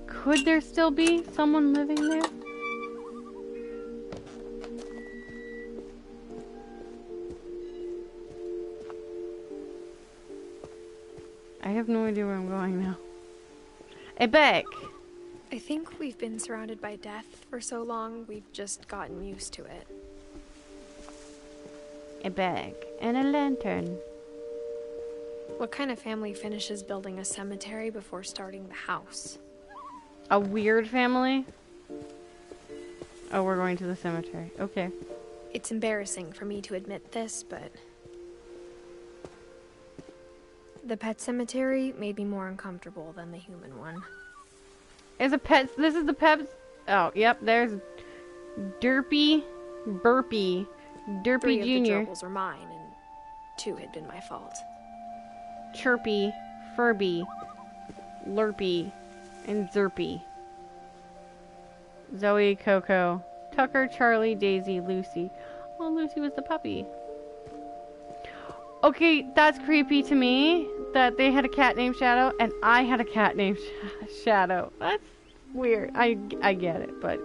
Could there still be someone living there? I have no idea where I'm going now. A bag. I think we've been surrounded by death for so long, we've just gotten used to it. A bag and a lantern. What kind of family finishes building a cemetery before starting the house? A weird family? Oh, we're going to the cemetery. Okay. It's embarrassing for me to admit this, but the pet cemetery made me more uncomfortable than the human one. This is the pet. Oh, yep, there's Burpy Jr. 3 of the gerbils were mine, and 2 had been my fault. Chirpy, Furby, Lurpy, and Zerpy. Zoe, Coco, Tucker, Charlie, Daisy, Lucy. Oh, Lucy was the puppy. Okay, that's creepy to me that they had a cat named Shadow and I had a cat named Shadow. That's weird. I get it, but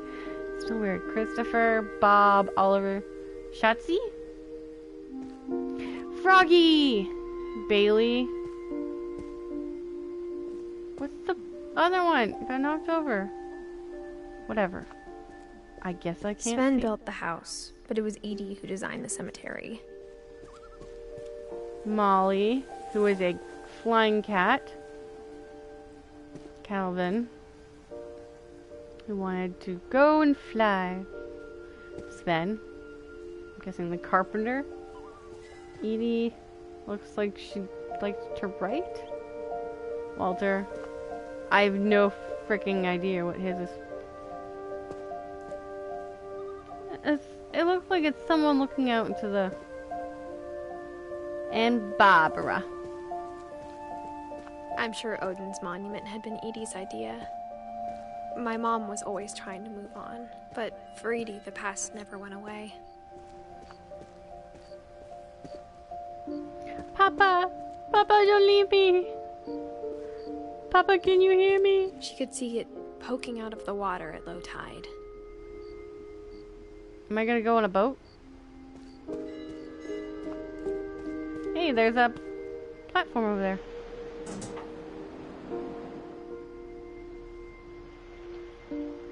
it's still weird. Christopher, Bob, Oliver, Shotzi, Froggy, Bailey. What's the other one? Got knocked over. Whatever. I guess I can't Sven see. built the house, but it was Edie who designed the cemetery. Molly, who is a flying cat. Calvin, who wanted to go and fly. Sven, I'm guessing the carpenter. Edie looks like she likes to write. Walter, I have no freaking idea what his is. It looks like it's someone looking out into the... And Barbara. I'm sure Odin's monument had been Edie's idea. My mom was always trying to move on, but for Edie, the past never went away. Papa! Papa, don't leave me! Papa, can you hear me? She could see it poking out of the water at low tide. Am I gonna go on a boat? Hey, there's a platform over there.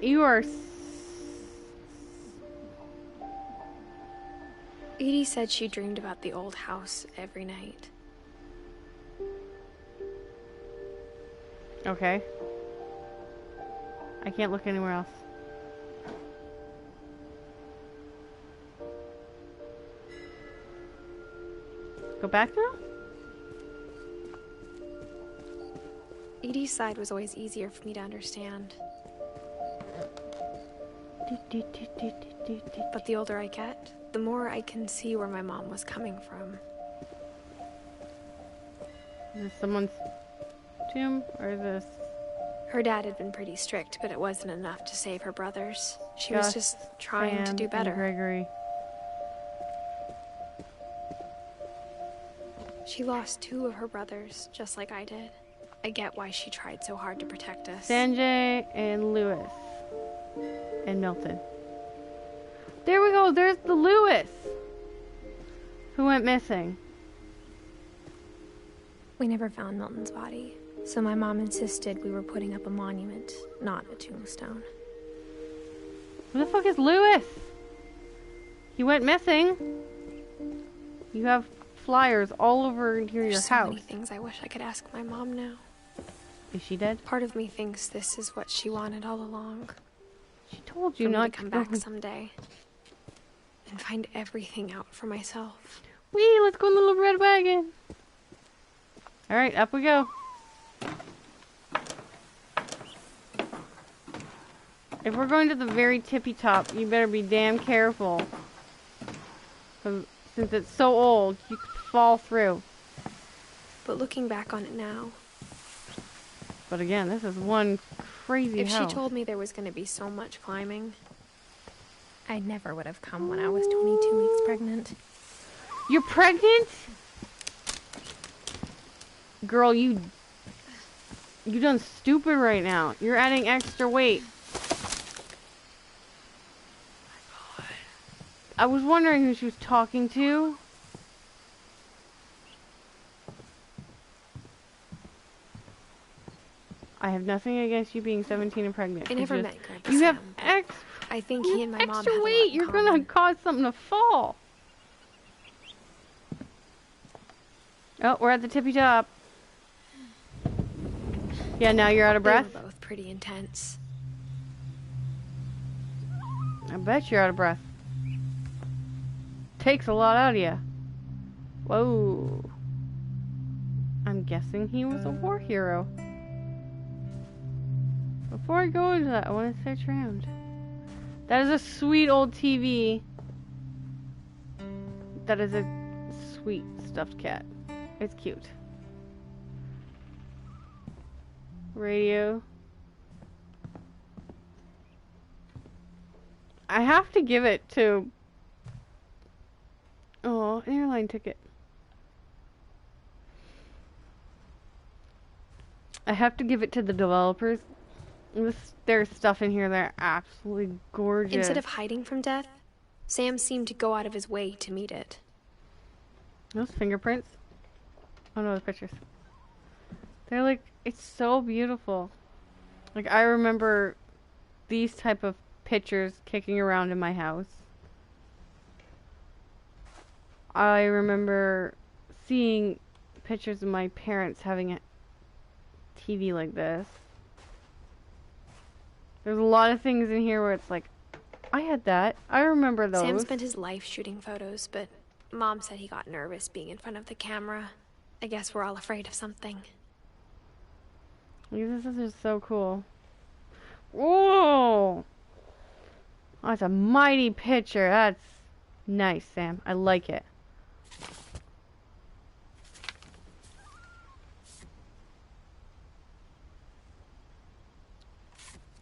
You are... Edie said she dreamed about the old house every night. Okay. I can't look anywhere else. Go back now? Edie's side was always easier for me to understand. But the older I get, the more I can see where my mom was coming from. Is this someone's tomb, or is this... Her dad had been pretty strict, but it wasn't enough to save her brothers. She was just trying to do better. Gregory. She lost 2 of her brothers, just like I did. I get why she tried so hard to protect us. Sanjay and Lewis. And Milton. There we go, there's the Lewis! Who went missing. We never found Milton's body, so my mom insisted we were putting up a monument, not a tombstone. Who the fuck is Lewis? He went missing. You have flyers all over here your house. There's so many things I wish I could ask my mom now. Is she dead? Part of me thinks this is what she wanted all along. She told you not to come back someday and find everything out for myself. Whee! Let's go in the little red wagon. All right, up we go. If we're going to the very tippy top, you better be damn careful. 'Cause since it's so old, you could fall through. But looking back on it now... But again, this is one crazy house. If she told me there was going to be so much climbing, I never would have come when I was 22 weeks pregnant. You're pregnant? Girl, you done stupid right now. You're adding extra weight. I was wondering who she was talking to. I have nothing against you being 17 and pregnant. I never met Grandpa You Sam. have I think he and my mom extra have weight. You're gonna cause something to fall. Oh, we're at the tippy top. Yeah, now you're out of breath? They were both pretty intense. I bet you're out of breath. Takes a lot out of you. Whoa. I'm guessing he was a war hero. Before I go into that, I want to search around. That is a sweet old TV. That is a sweet stuffed cat. It's cute. Radio. I have to give it to... Oh, an airline ticket. I have to give it to the developers. There's stuff in here that are absolutely gorgeous. Instead of hiding from death, Sam seemed to go out of his way to meet it. Those fingerprints? Oh no, the pictures. They're like, it's so beautiful. Like, I remember these type of pictures kicking around in my house. I remember seeing pictures of my parents having a TV like this. There's a lot of things in here where it's like, I had that. I remember those. Sam spent his life shooting photos, but Mom said he got nervous being in front of the camera. I guess we're all afraid of something. This is just so cool. Whoa! Oh, that's a mighty picture. That's nice, Sam. I like it.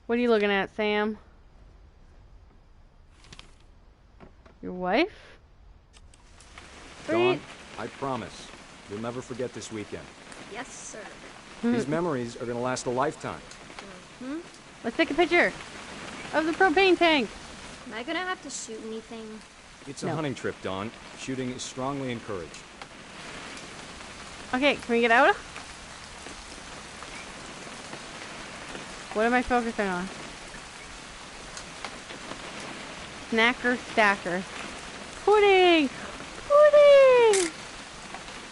What are you looking at, Sam? Your wife? Dawn, I promise. You'll never forget this weekend. Yes, sir. These memories are gonna last a lifetime. Let's take a picture of the propane tank. Am I gonna have to shoot anything? It's a hunting trip, Dawn. Shooting is strongly encouraged. Okay, can we get out? What am I focusing on? Snacker stacker. Pudding! Pudding!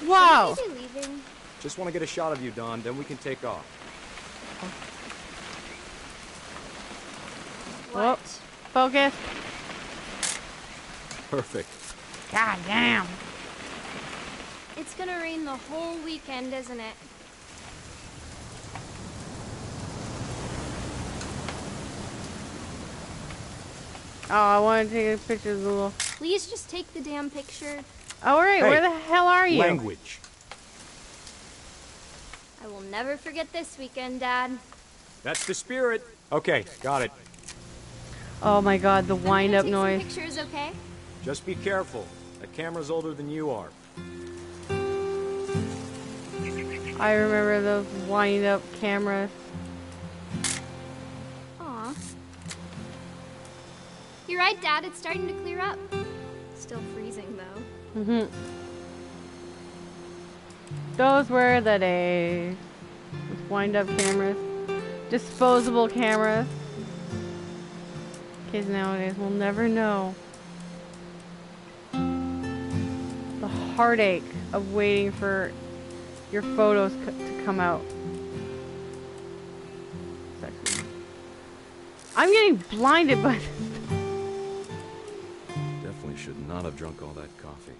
Wow! Should we be leaving? Just want to get a shot of you, Dawn, then we can take off. What? Focus. Perfect. God damn. It's gonna rain the whole weekend, isn't it? Oh, I want to take a picture of the little... Please just take the damn picture. Alright, Hey, where the hell are you? Language. I will never forget this weekend, Dad. That's the spirit. Okay, got it. Oh my god, the wind-up I'm noise. gonna take some pictures, okay? Just be careful. That camera's older than you are. I remember those wind-up cameras. Aw. You're right, Dad. It's starting to clear up. Still freezing, though. Mm-hmm. Those were the days. With wind-up cameras. Disposable cameras. Kids nowadays will never know the heartache of waiting for your photos to come out. Sexy. I'm getting blinded by this. Definitely should not have drunk all that coffee.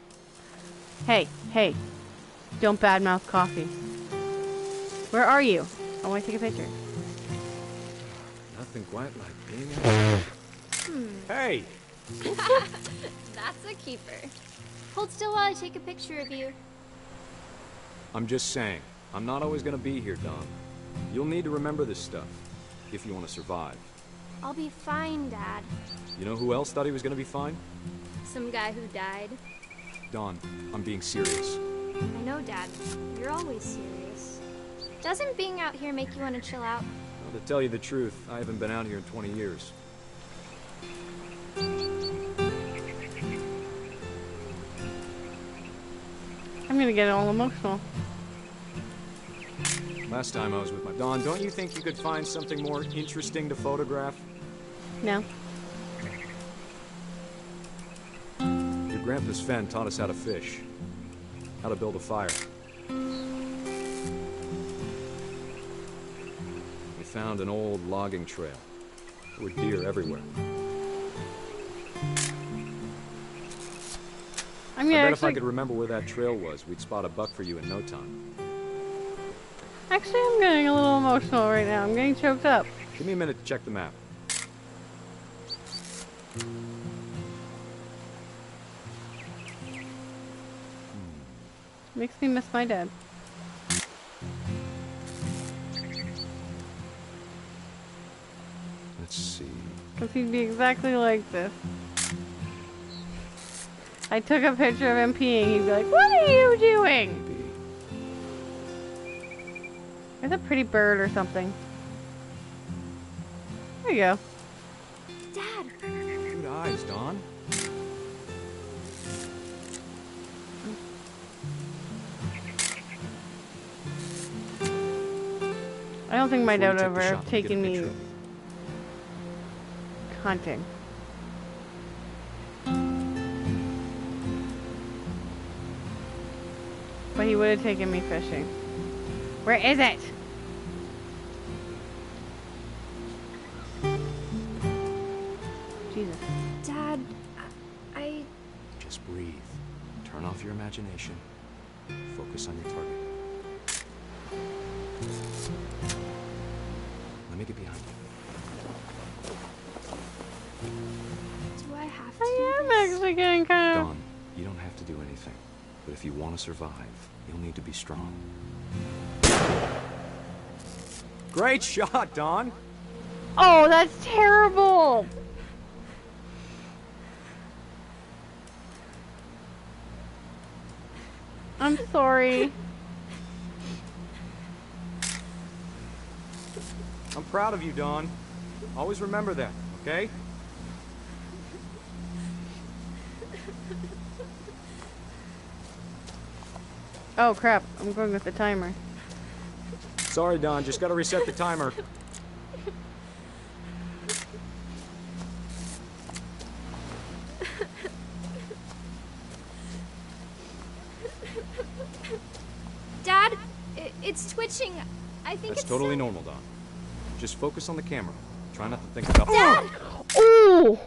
Hey, hey. Don't badmouth coffee. Where are you? I want to take a picture. Nothing quite like being out. Hey! That's a keeper. Hold still while I take a picture of you. I'm just saying, I'm not always gonna be here, Dawn. You'll need to remember this stuff, if you want to survive. I'll be fine, Dad. You know who else thought he was gonna be fine? Some guy who died. Dawn, I'm being serious. I know, Dad. You're always serious. Doesn't being out here make you want to chill out? Well, to tell you the truth, I haven't been out here in 20 years. I'm gonna get all emotional. Last time I was with my... Dawn, don't you think you could find something more interesting to photograph? No. Your grandpa Sven taught us how to fish. How to build a fire. We found an old logging trail. There were deer everywhere. I bet if I could remember where that trail was, we'd spot a buck for you in no time. Actually, I'm getting a little emotional right now. I'm getting choked up. Give me a minute to check the map. Makes me miss my dad. Let's see. Because he'd be exactly like this. I took a picture of him peeing, he'd be like, "What are you doing?" There's a pretty bird or something. There you go. Dad! Good eyes, Dawn. I don't think my dad would ever have taken me hunting. But he would have taken me fishing. Where is it? Jesus. Dad, I... Just breathe. Turn off your imagination. Focus on your target. Let me get behind you. Do I have to I am actually getting kind of... Dawn, you don't have to do anything. But if you want to survive, you'll need to be strong. Great shot, Dawn! Oh, that's terrible! I'm sorry. I'm proud of you, Dawn. Always remember that, okay? Oh crap, I'm going with the timer. Sorry, Dawn, just gotta reset the timer. Dad, it's twitching. I think That's totally normal, Dawn. Just focus on the camera. Try not to think about... Dad! Ooh!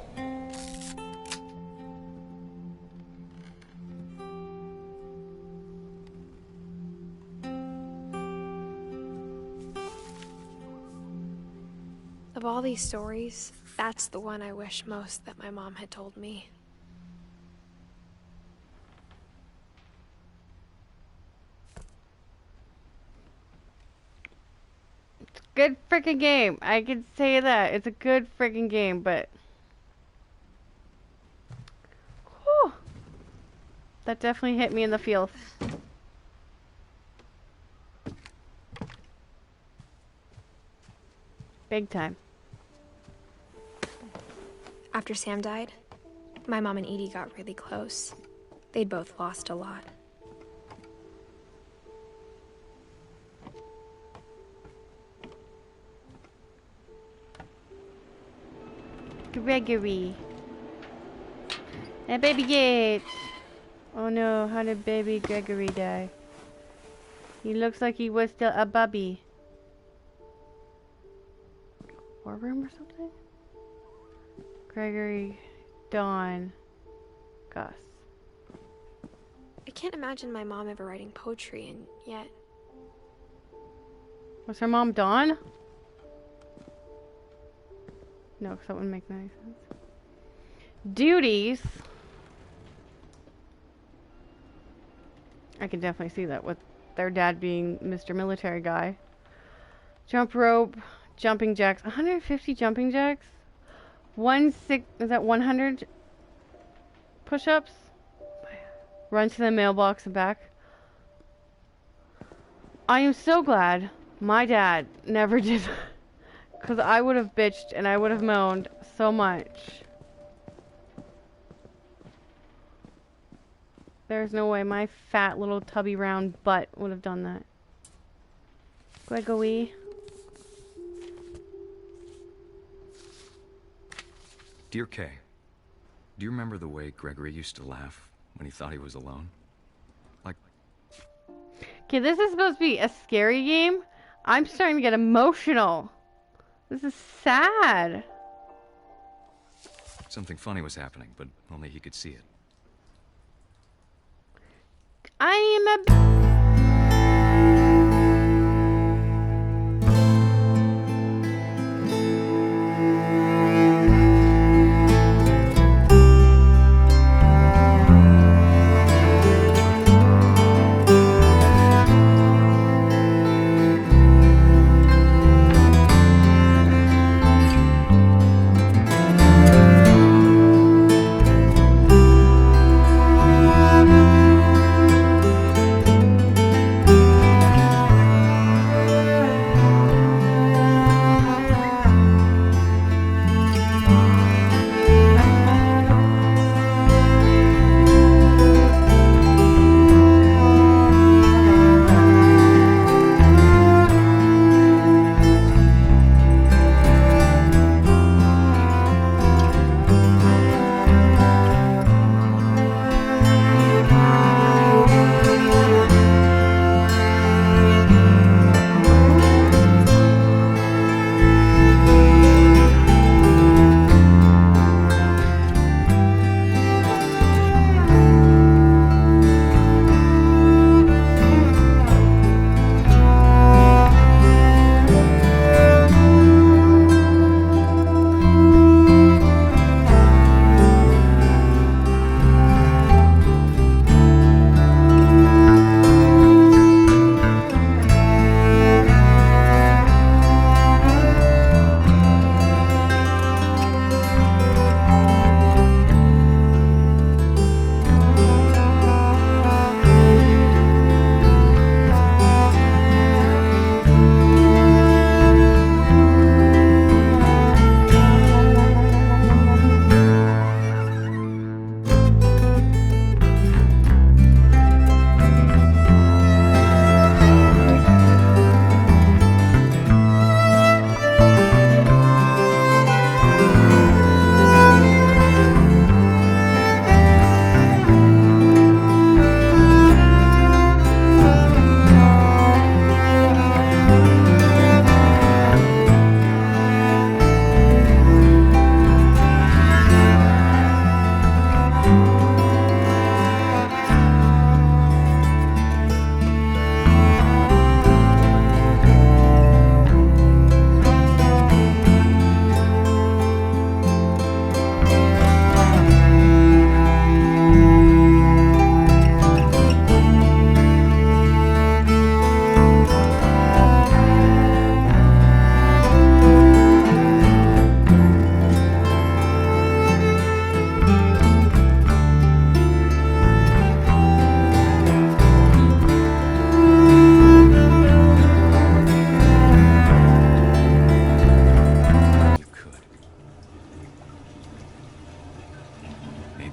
Of all these stories, that's the one I wish most that my mom had told me. Good freaking game. I can say that. It's a good freaking game, but... Whew, that definitely hit me in the feels. Big time. After Sam died, my mom and Edie got really close. They'd both lost a lot. Gregory. And baby Gates. Oh no, how did baby Gregory die? He looks like he was still a bubby. War room or something? Gregory, Dawn, Gus. I can't imagine my mom ever writing poetry, and yet... Was her mom Dawn? No, because that wouldn't make any sense. Duties. I can definitely see that with their dad being Mr. Military Guy. Jump rope, jumping jacks. 150 jumping jacks? Is that 100 push-ups? Run to the mailbox and back. I am so glad my dad never did that. Because I would have bitched and I would have moaned so much. There's no way my fat little tubby round butt would have done that. Gregory. Dear Kay, do you remember the way Gregory used to laugh when he thought he was alone? Like... Okay, this is supposed to be a scary game. I'm starting to get emotional. This is sad. Something funny was happening, but only he could see it. I am a...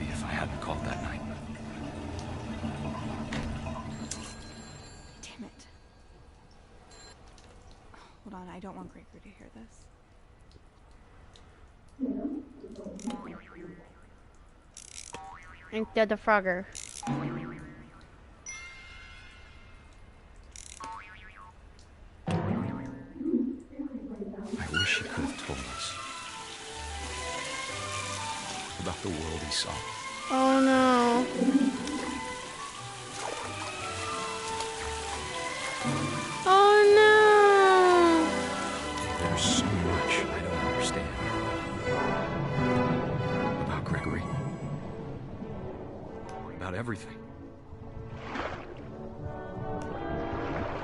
be if I hadn't called that night. Damn it. Hold on, I don't want Gregory to hear this. Ain't that the Frogger? I wish he could have told us about the world he saw. Oh no. Oh no. There's so much I don't understand about Gregory. About everything.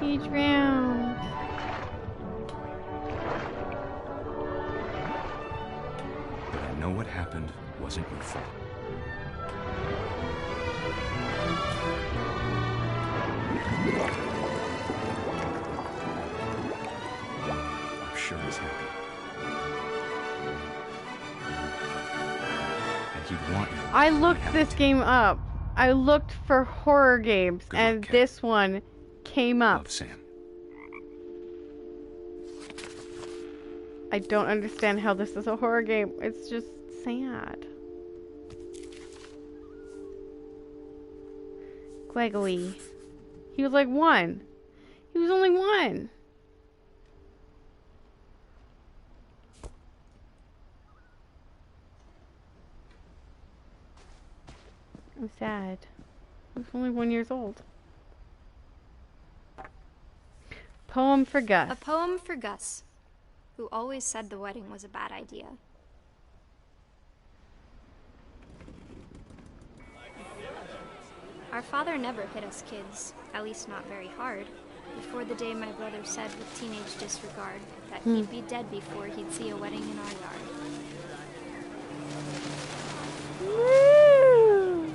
He drowned. But I know what happened wasn't your fault. I'm sure he's happy. And he'd want you. I looked this game up. I looked for horror games, and this one came up. Love, Sam. I don't understand how this is a horror game. It's just sad. Gregory. He was like 1. He was only 1. I'm sad. He was only 1 year old. Poem for Gus. A poem for Gus, who always said the wedding was a bad idea. Our father never hit us kids, at least not very hard, before the day my brother said with teenage disregard that he'd be dead before he'd see a wedding in our yard. Woo!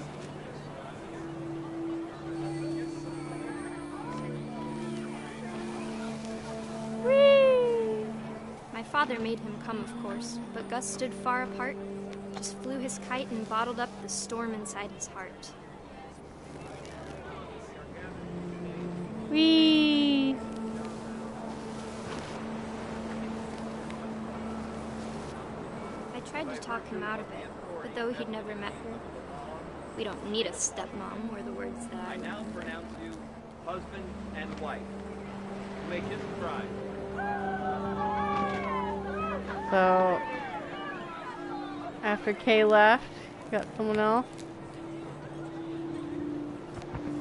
Whee! My father made him come, of course, but Gus stood far apart, just flew his kite and bottled up the storm inside his heart. Whee! I tried to talk him out of it, but though he'd never met her, we don't need a stepmom, were the words that I now pronounce you husband and wife. You may kiss the bride. So, after Kay left, got someone else.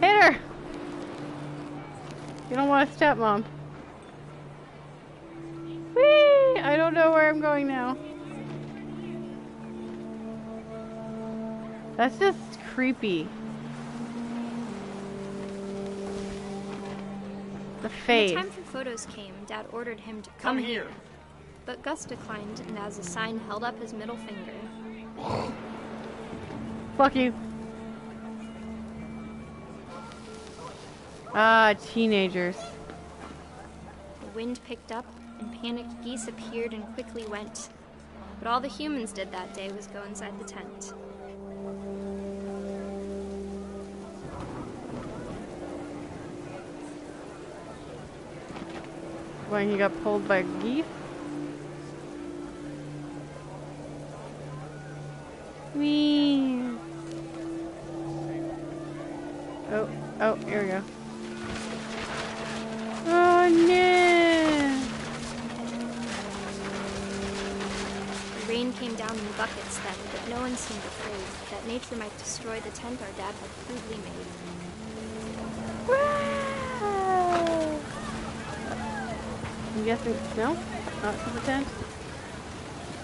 Hit her! You don't want a stepmom. Whee! I don't know where I'm going now. That's just creepy. The face. When the time for photos came, Dad ordered him to come here. But Gus declined, and as a sign held up his middle finger. Fuck you. Ah, teenagers. The wind picked up, and panicked geese appeared and quickly went. But all the humans did that day was go inside the tent. When he got pulled by geese? Whee! Oh, here we go. Oh no! The rain came down in buckets then, but no one seemed afraid that nature might destroy the tent our dad had crudely made. Wow! I'm guessing, no? Not to the tent?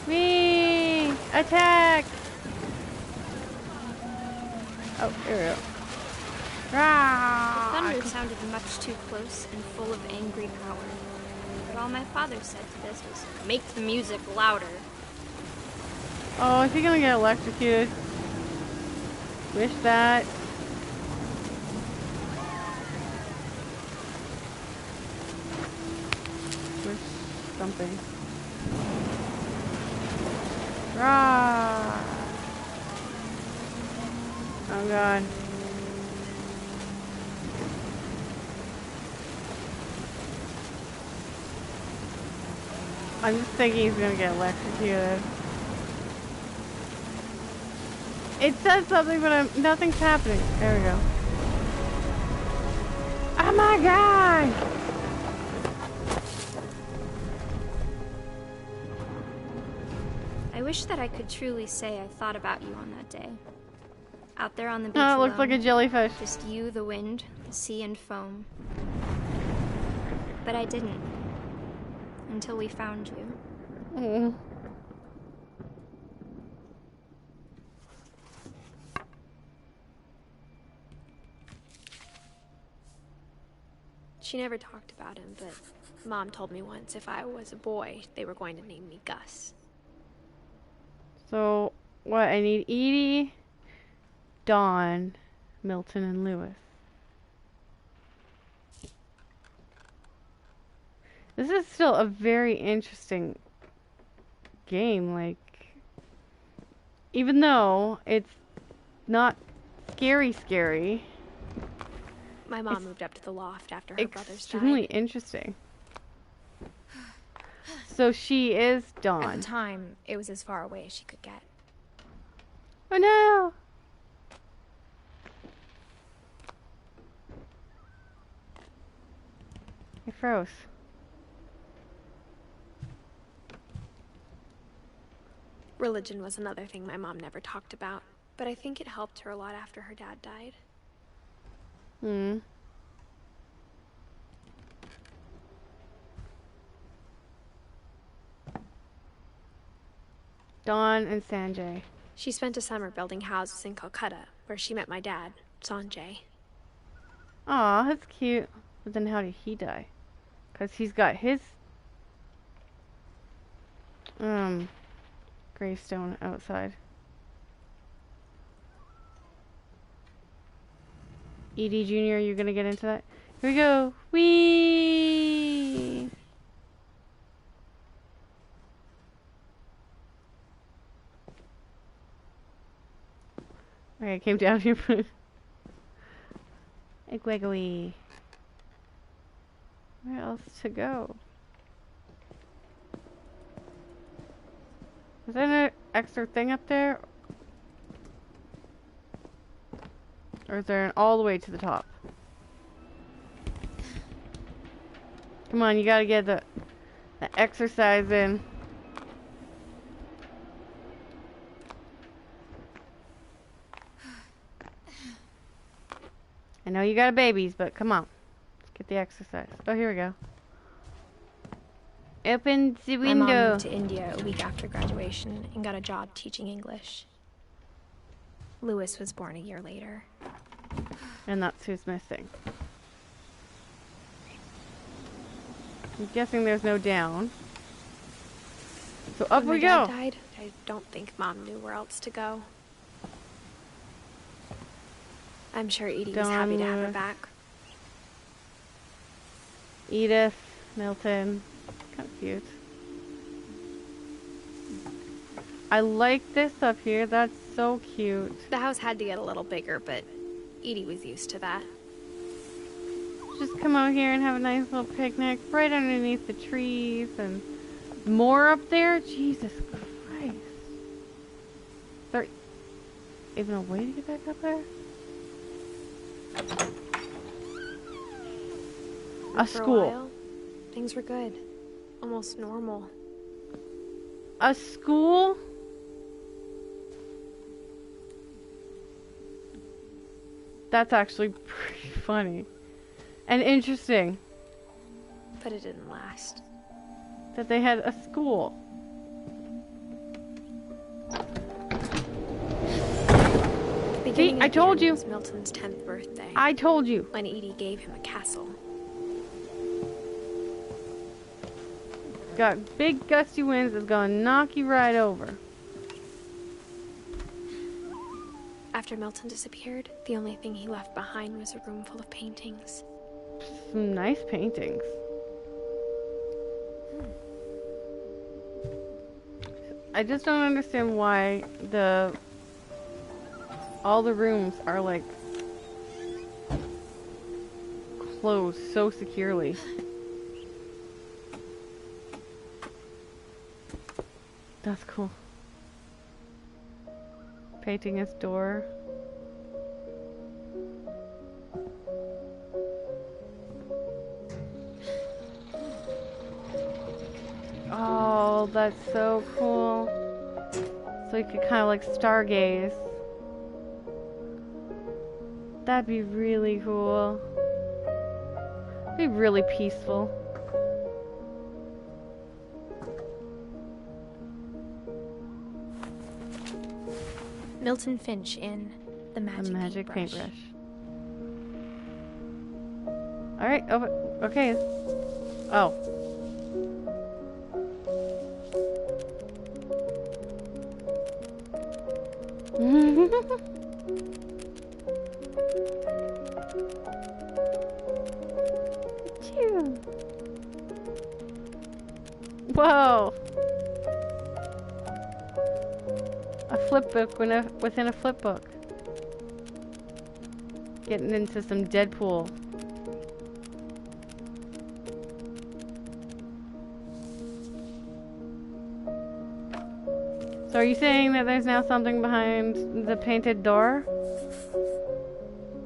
Whee! Attack! Oh, here we go. The thunder sounded much too close and full of angry power. But all my father said to this was, make the music louder. Oh, is he gonna get electrocuted? Wish that. Wish something. Rah! Oh god. I'm just thinking he's gonna get electrocuted. It says something, but nothing's happening. There we go. Oh my god! I wish that I could truly say I thought about you on that day. Out there on the beach Oh, it looks like a jellyfish. Just you, the wind, the sea, and foam. But I didn't. Until we found you. Mm. She never talked about him, but Mom told me once if I was a boy, they were going to name me Gus. So, what? I need Edie, Dawn, Milton, and Lewis. This is still a very interesting game, like, even though it's not scary. My mom moved up to the loft after her brothers died. Extremely interesting. So she is Dawn. At the time, it was as far away as she could get. Oh no! I froze. Religion was another thing my mom never talked about, but I think it helped her a lot after her dad died. Hmm. Dawn and Sanjay. She spent a summer building houses in Calcutta, where she met my dad, Sanjay. Aw, that's cute. But then how did he die? Because he's got his gravestone outside. Edie Jr., you gonna get into that? Here we go. Whee! Okay, I came down here for a wiggly. Where else to go? Is there an extra thing up there? Or is there an all the way to the top? Come on, you gotta get the exercise in. I know you got babies, but come on. Let's get the exercise. Oh, here we go. Open the window. My mom moved to India a week after graduation and got a job teaching English. Lewis was born a year later. And that's who's missing. I'm guessing there's no down. So up we go. When my dad died, I don't think Mom knew where else to go. I'm sure Edie was happy to have her back. Edith, Milton, kind of cute. I like this up here. That's so cute. The house had to get a little bigger, but Edie was used to that. Just come out here and have a nice little picnic right underneath the trees, and more up there. Jesus Christ. Is there even a way to get back up there? A school. For a while, things were good. Almost normal. A school? That's actually pretty funny. And interesting. But it didn't last. That they had a school. See, I told you. It was Milton's 10th birthday. I told you. When Edie gave him a castle. Got big gusty winds that's gonna knock you right over. After Milton disappeared, the only thing he left behind was a room full of paintings. Some nice paintings. I just don't understand why the All the rooms are like closed so securely. That's cool. Painting his door. Oh, that's so cool. So you could kind of like stargaze. That'd be really cool. Be really peaceful. Milton Finch in The Magic Paintbrush. Alright, okay. Oh. Whoa! A flip book within a flip book. Getting into some Deadpool. So are you saying that there's now something behind the painted door?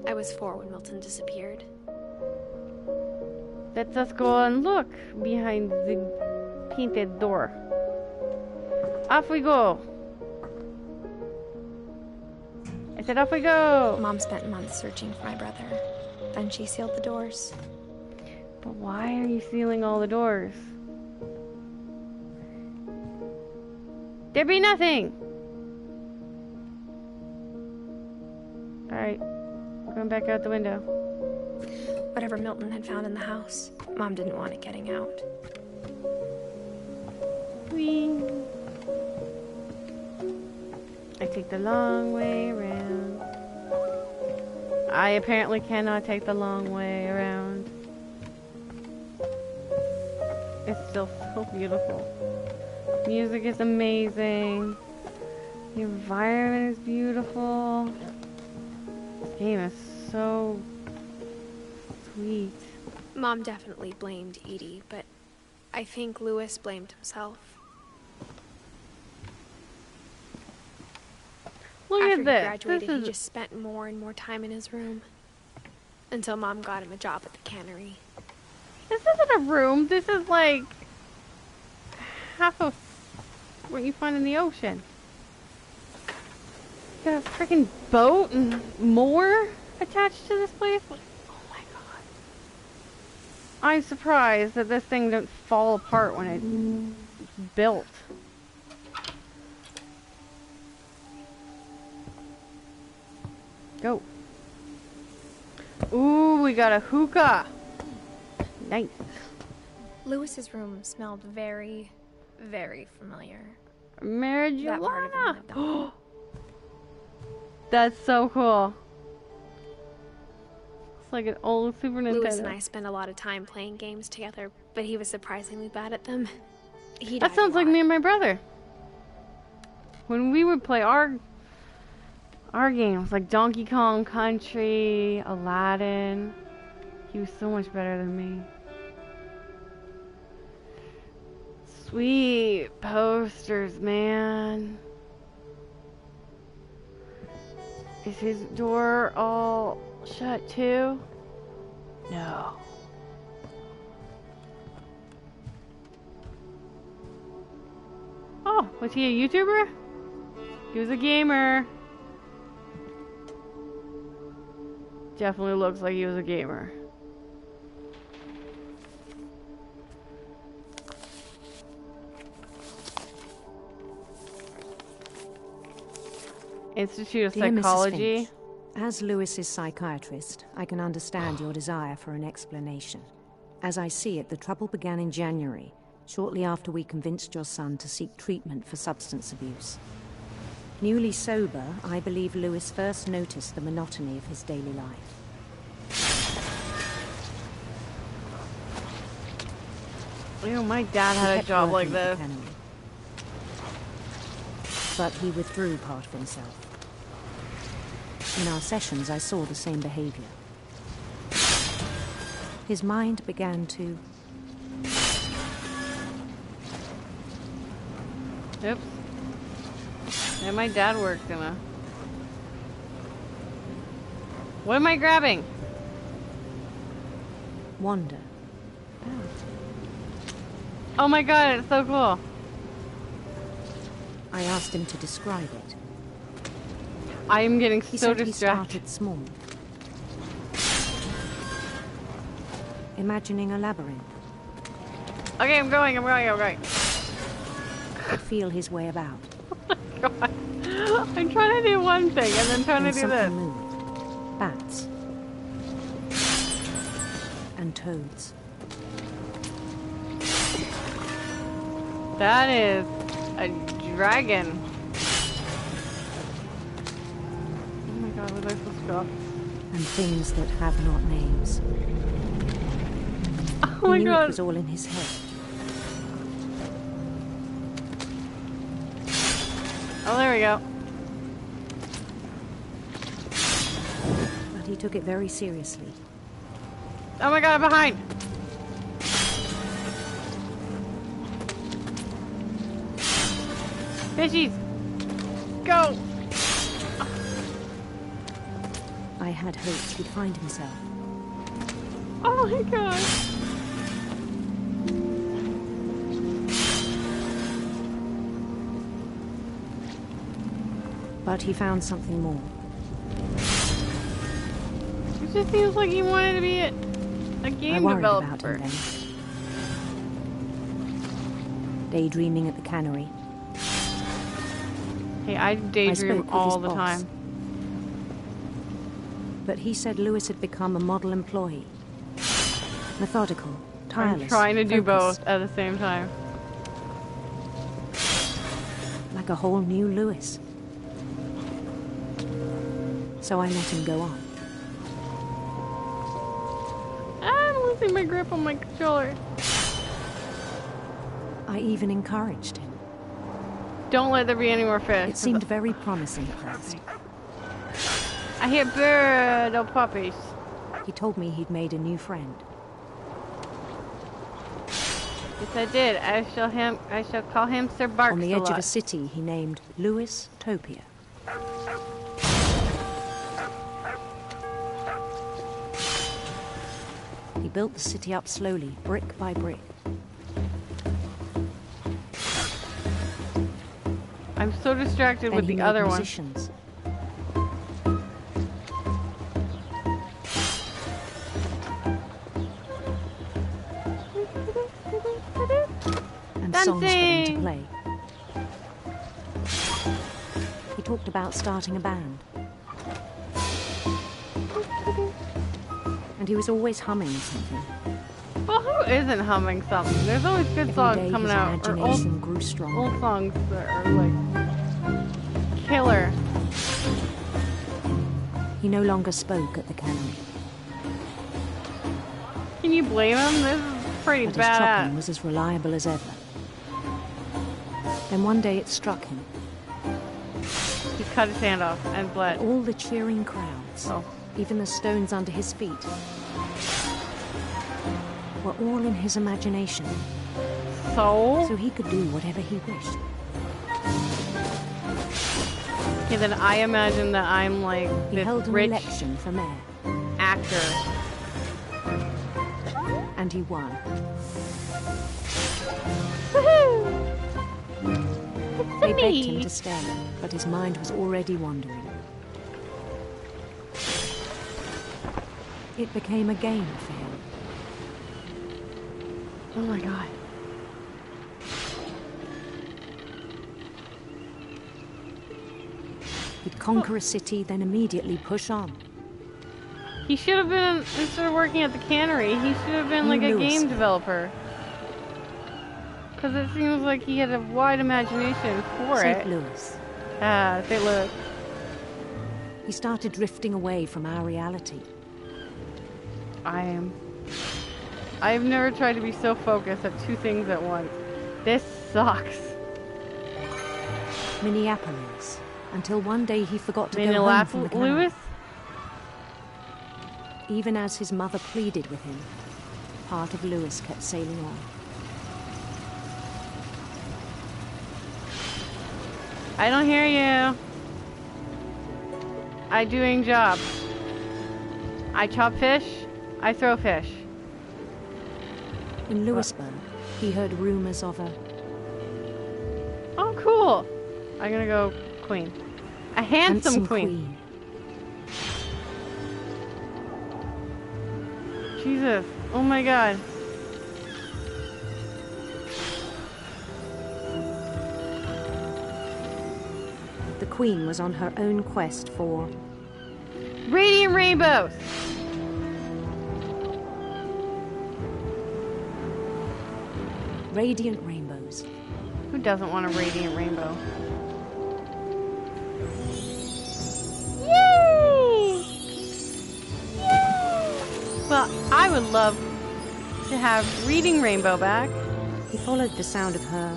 I was 4 when Milton disappeared. Let us go and look behind the painted door. Off we go. I said off we go. Mom spent months searching for my brother. Then she sealed the doors. But why are you sealing all the doors? There be nothing. Alright. Going back out the window. Whatever Milton had found in the house, Mom didn't want it getting out. Whee! I take the long way around. I apparently cannot take the long way around. It's still so beautiful. Music is amazing. The environment is beautiful. This game is so sweet. Mom definitely blamed Edie, but I think Lewis blamed himself. Look After at this. He graduated, he just spent more and more time in his room. Until Mom got him a job at the cannery. This isn't a room. This is like half of what you find in the ocean. You got a freaking boat and more attached to this place. Oh my god. I'm surprised that this thing didn't fall apart when it's built. Go. Ooh, we got a hookah. Nice. Lewis's room smelled very, very familiar. Marijuana. That part of him lived on. That's so cool. It's like an old Super Nintendo. Lewis and I spent a lot of time playing games together, but he was surprisingly bad at them. That sounds like me and my brother. When we would play our games, like Donkey Kong Country, Aladdin, he was so much better than me. Sweet posters, man. Is his door all shut too? No. Oh, was he a YouTuber? He was a gamer. Definitely looks like he was a gamer. Institute of Psychology. As Lewis's psychiatrist, I can understand your desire for an explanation. As I see it, the trouble began in January, shortly after we convinced your son to seek treatment for substance abuse. Newly sober, I believe Lewis first noticed the monotony of his daily life. You know, my dad had a job like this. But he withdrew part of himself. In our sessions, I saw the same behavior. His mind began to... Oops. And my dad worked in a... What am I grabbing? Wander. Oh my god, it's so cool. I asked him to describe it. I am getting He so said distracted. He started small. Imagining a labyrinth. Okay, I'm going. To feel his way about. Oh my god. I'm trying to do one thing and then trying to do this. Moved. Bats. And toads. That is a dragon. Oh my god, was I supposed to go? And things that have not names. Oh my he knew god. It was all in his head. Oh, there we go. But he took it very seriously. Oh my god, I'm behind. Fishies! Go! I had hoped he'd find himself. Oh my god! But he found something more. It just seems like he wanted to be a game developer. About him then. Daydreaming at the cannery. Hey, I daydream all the time. But he said Lewis had become a model employee. Methodical, tireless, I'm trying to do focused. both at the same time. Like a whole new Lewis. So I let him go on. I'm losing my grip on my controller. I even encouraged him. Don't let there be any more fish. It seemed very promising at first. I hear bird or puppies. He told me he'd made a new friend. Yes, I did. I shall call him Sir Barks. On the edge of a city he named Lewis Topia. He built the city up slowly, brick by brick. I'm so distracted with the other one. And songs for them to play. He talked about starting a band. And he was always humming something. Well, who isn't humming something? There's always good songs coming out. Or old songs that are like killer. He no longer spoke at the cannery. Can you blame him? This is pretty but badass. His chopping was as reliable as ever. Then one day it struck him. He cut his hand off and bled. All the cheering crowds, even the stones under his feet, were all in his imagination. So he could do whatever he wished. Okay, then I imagine that I'm like he this held an rich election for mayor. Actor. And he won. Woohoo! They begged him to stay, but his mind was already wandering. It became a game for him. Oh my god. He'd conquer a city, then immediately push on. He should have been, instead of working at the cannery, he should have been like a game developer. Because it seems like he had a wide imagination for it. St. Louis. St. Louis. He started drifting away from our reality. I've never tried to be so focused at two things at once. This sucks. Minneapolis. Until one day he forgot to Made go you home laugh, from the canal. Lewis? Even as his mother pleaded with him, part of Lewis kept sailing on. I don't hear you. I doing job. I chop fish. I throw fish. In Lewisburg, he heard rumors of a... Oh, cool. I'm gonna go queen. A handsome queen. Jesus. Oh my god. The queen was on her own quest for... Radiant rainbows! Radiant rainbows. Who doesn't want a radiant rainbow? Yay! Yay! Well, I would love to have Reading Rainbow back. He followed the sound of her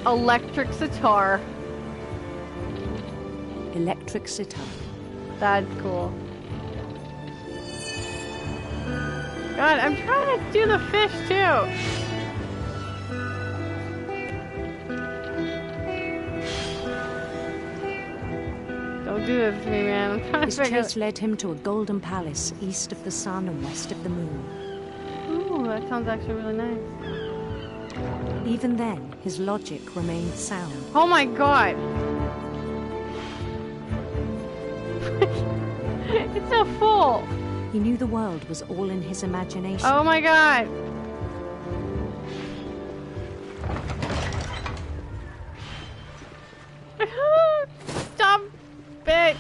electric sitar. Electric sitar. That's cool. God, I'm trying to do the fish too. Don't do this to me, man. I'm trying His to figure chase led him to a golden palace east of the sun and west of the moon. Ooh, that sounds actually really nice. Even then, his logic remained sound. Oh my god! It's so full! He knew the world was all in his imagination. Oh my god! Stop it!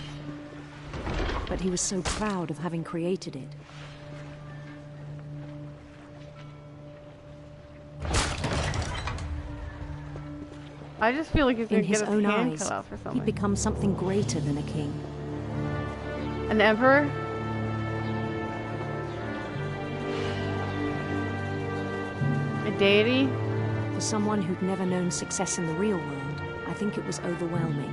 But he was so proud of having created it. I just feel like he's gonna In his get own his hand eyes, cut off or something. he'd become something greater than a king. An emperor? A deity? For someone who'd never known success in the real world, I think it was overwhelming.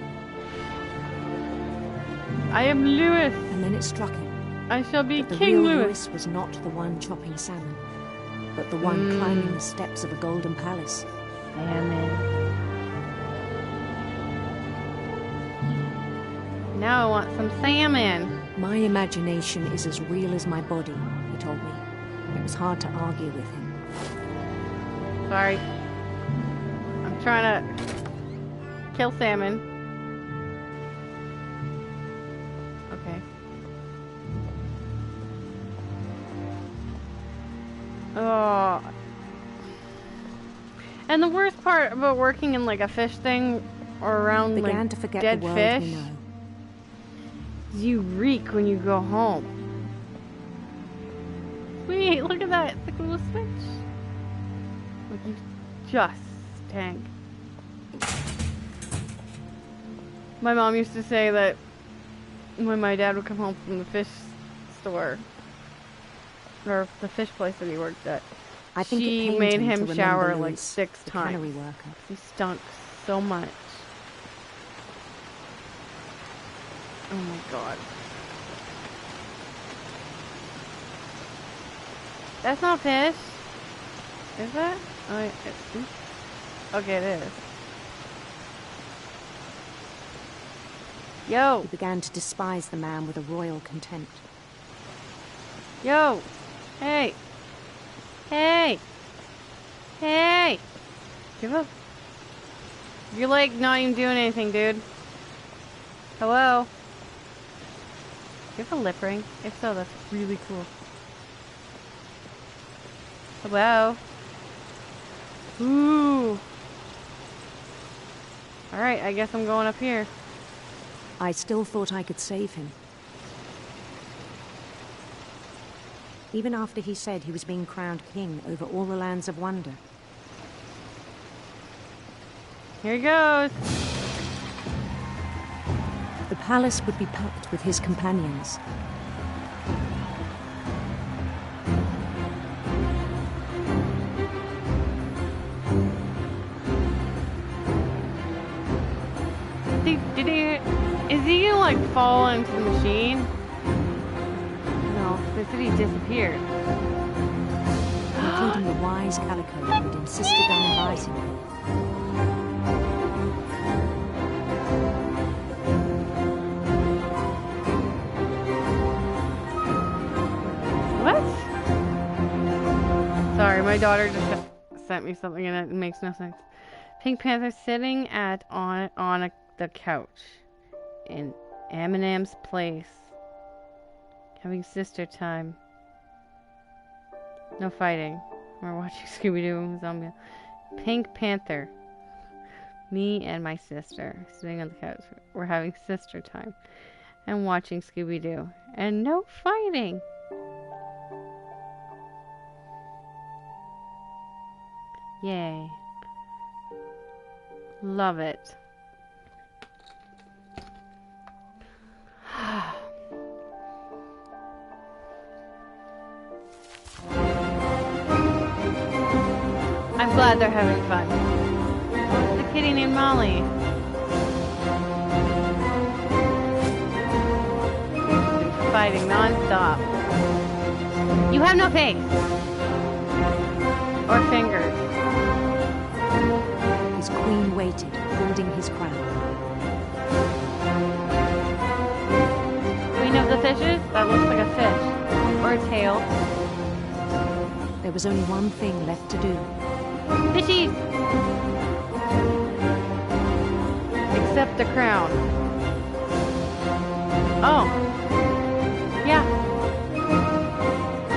I am Lewis. And then it struck him. I shall be that King the real Lewis. Lewis was not the one chopping salmon, but the one climbing the steps of a golden palace. Salmon. Now I want some salmon. My imagination is as real as my body, he told me. It was hard to argue with him. Sorry. I'm trying to kill salmon. Okay. Oh. And the worst part about working in like a fish thing or around Began like to forget dead the world fish, we know. you reek when you go home. Sweet, look at that. It's the coolest fish. Like you just stank. My mom used to say that when my dad would come home from the fish store, or the fish place that he worked at, I think she it made him him to shower remember like Lewis, 6 the times. cannery worker. He stunk so much. Oh my god. That's not fish. Is that? Oh, okay, it is. Yo! He began to despise the man with a royal contempt. Yo! Hey! Hey! Hey! Give up. You're like not even doing anything, dude. Hello? Do you have a lip ring? If so, that's really cool. Hello? Ooh! Alright, I guess I'm going up here. I still thought I could save him. Even after he said he was being crowned king over all the lands of wonder. Here he goes! The palace would be packed with his companions. Is he gonna like fall into the machine? No, they said he disappeared. Including the wise Calico who had insisted on inviting me. What? Sorry, my daughter just sent me something and it makes no sense. Pink Panther sitting on the couch in Eminem's place, having sister time. No fighting. We're watching Scooby-Doo Zombie. Pink Panther. Me and my sister sitting on the couch. We're having sister time and watching Scooby-Doo. And no fighting. Yay. Love it. I'm glad they're having fun. What's the kitty named Molly? Fighting non-stop. You have no face. Or fingers. His queen waited, holding his crown. Queen of the fishes? That looks like a fish. Or a tail. There was only one thing left to do. Fishies! Except the crown. Oh. Yeah.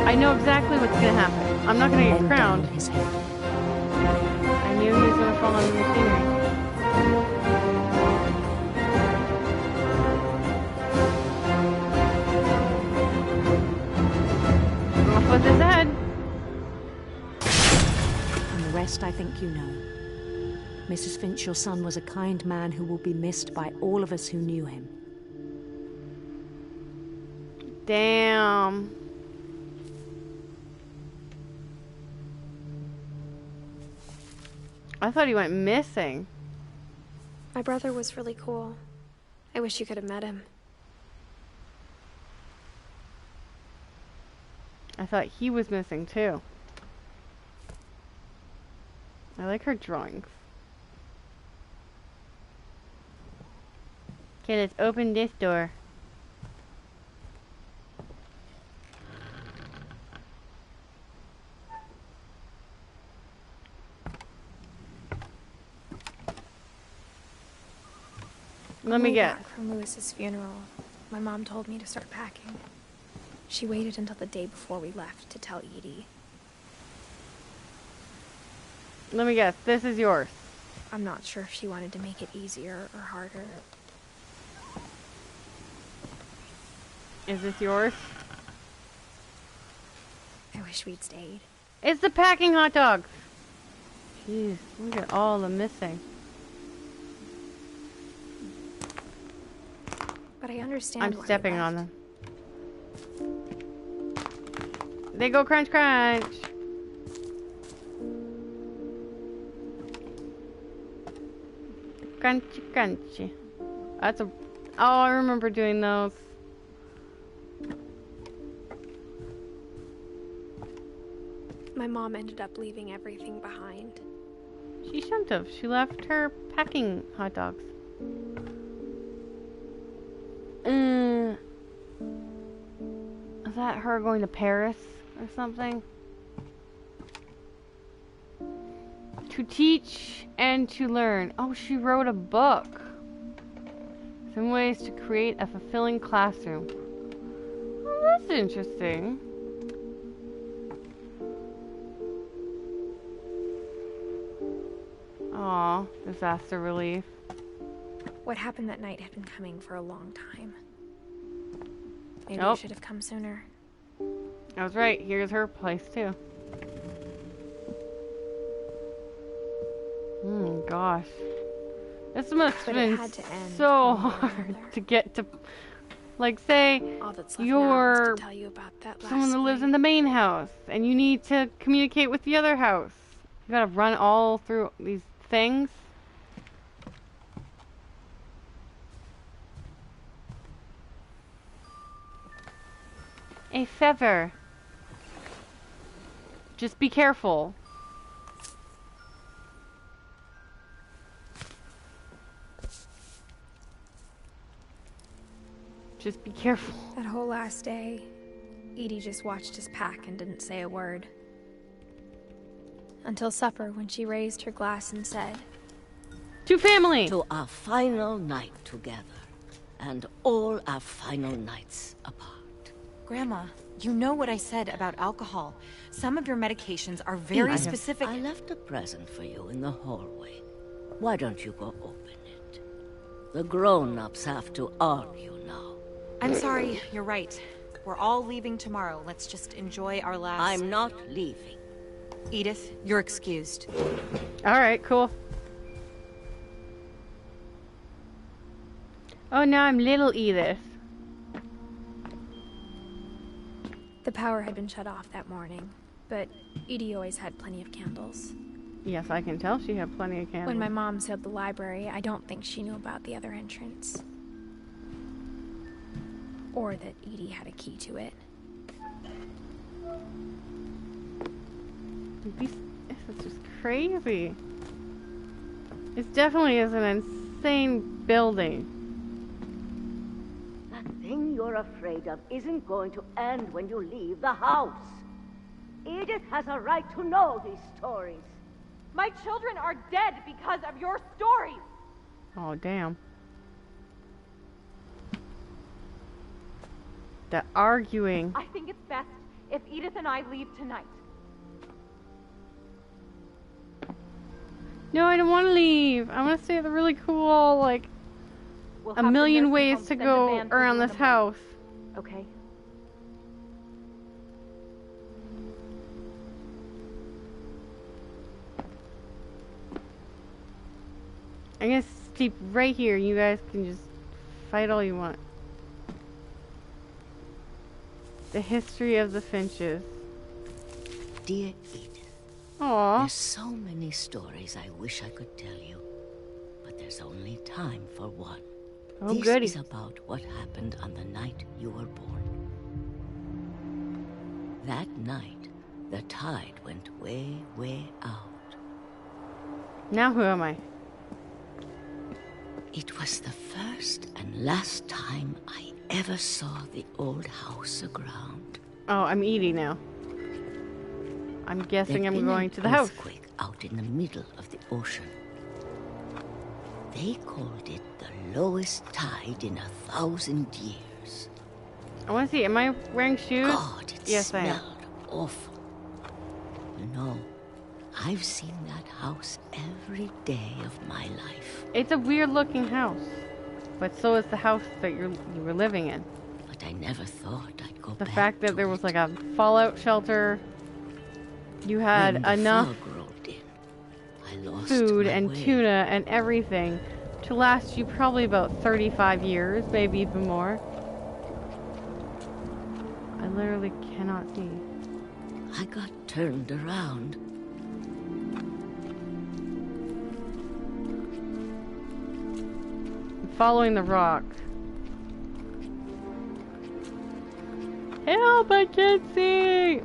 I know exactly what's gonna happen. I'm not gonna get crowned. His head. I knew he was gonna fall on the machinery. Off with his head. I think you know. Mrs. Finch, your son was a kind man who will be missed by all of us who knew him. Damn. I thought he went missing. My brother was really cool. I wish you could have met him. I thought he was missing too. I like her drawings. Okay, let's open this door. Let me get. Back from Lewis's funeral, my mom told me to start packing. She waited until the day before we left to tell Edie. Let me guess, this is yours. I'm not sure if she wanted to make it easier or harder. Is this yours? I wish we'd stayed. It's the packing hot dogs. Jeez, look at all the missing. But I understand. I'm stepping on them. They go crunch crunch. Crunchy crunchy. That's a... Oh, I remember doing those. My mom ended up leaving everything behind. She shouldn't have. She left her packing hot dogs. Is that her going to Paris or something? To teach and to learn. Oh, she wrote a book. Some ways to create a fulfilling classroom. Oh, that's interesting. Aw, disaster relief. What happened that night had been coming for a long time. Maybe you should have come sooner. I was right. Here's her place, too. Gosh. This must have been so hard to get to... Like, say, you're someone that lives in the main house, and you need to communicate with the other house. You gotta run all through these things. A feather. Just be careful. Just be careful. That whole last day, Edie just watched us pack and didn't say a word. Until supper, when she raised her glass and said, "To family! To our final night together, and all our final nights apart." Grandma, you know what I said about alcohol. Some of your medications are very specific. I left a present for you in the hallway. Why don't you go open it? The grown-ups have to argue now. I'm sorry, you're right. We're all leaving tomorrow. Let's just enjoy our last... I'm not leaving. Edith, you're excused. Alright, cool. Oh, now I'm little Edith. The power had been shut off that morning, but Edie always had plenty of candles. Yes, I can tell she had plenty of candles. When my mom sealed the library, I don't think she knew about the other entrance. Or that Edie had a key to it. This is just crazy. It definitely is an insane building. That thing you're afraid of isn't going to end when you leave the house. Edith has a right to know these stories. My children are dead because of your stories. Oh, damn. The arguing. I think it's best if Edith and I leave tonight. No, I don't want to leave. I want to stay at the really cool, like, We'll a million ways to go around this house. Okay. I'm gonna sleep right here. You guys can just fight all you want. The history of the Finches. Dear Edith. Aww. There's so many stories I wish I could tell you, but there's only time for one. Oh, this goody. is about what happened on the night you were born. That night, the tide went way, way out. Now who am I? It was the first and last time I ever saw the old house aground. Oh, I'm Edie now. I'm guessing I'm going to the house. Earthquake out in the middle of the ocean. They called it the lowest tide in 1,000 years. I want to see. Am I wearing shoes? God, it yes, I am. smelled awful. You know, I've seen that house every day of my life. It's a weird looking house, but so is the house that you were living in. But I never thought I'd go The back fact that to there was it. like a fallout shelter, you had When the enough fog rolled in, I lost food my and way. tuna and everything to last you probably about 35 years, maybe even more. I literally cannot see. I got turned around. I'm following the rock. Help, I can't see!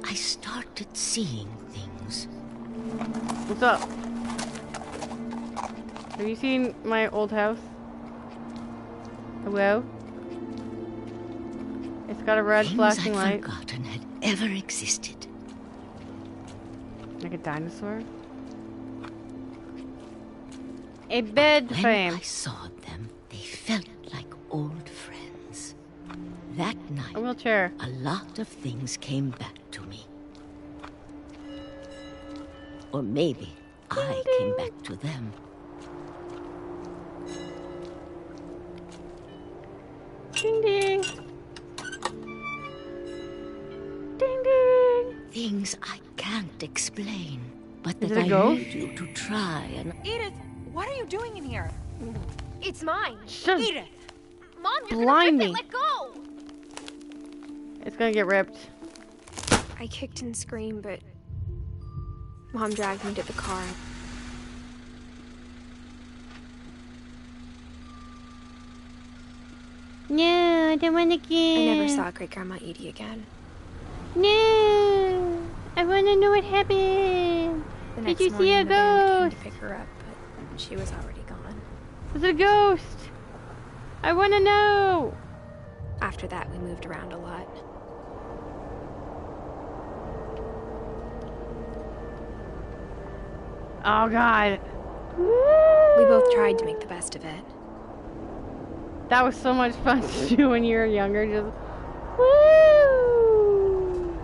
I started seeing things. What's up? Have you seen my old house? Hello? It's got a red Things flashing I'd light. forgotten had ever existed. Like a dinosaur? A bed When frame. I saw them, they felt like old friends. That night, A wheelchair. a lot of things came back to me. Or maybe I came back to them. Ding ding. Ding ding. Things I can't explain, but Is that it a I ghost? need you to try and... Edith, what are you doing in here? It's mine. Edith! Mom, you're Blind gonna me. rip it. Let go. It's gonna get ripped. I kicked and screamed, but Mom dragged me to the car. Yeah, I don't want again. I never saw Great Grandma Edie again. No! I want to know what happened. The next Did you see a morning, the band came ghost? to pick her up, but she was already gone. Was it a ghost? I want to know. After that, we moved around a lot. Oh, God. We both tried to make the best of it. That was so much fun to do when you were younger. Just, woo!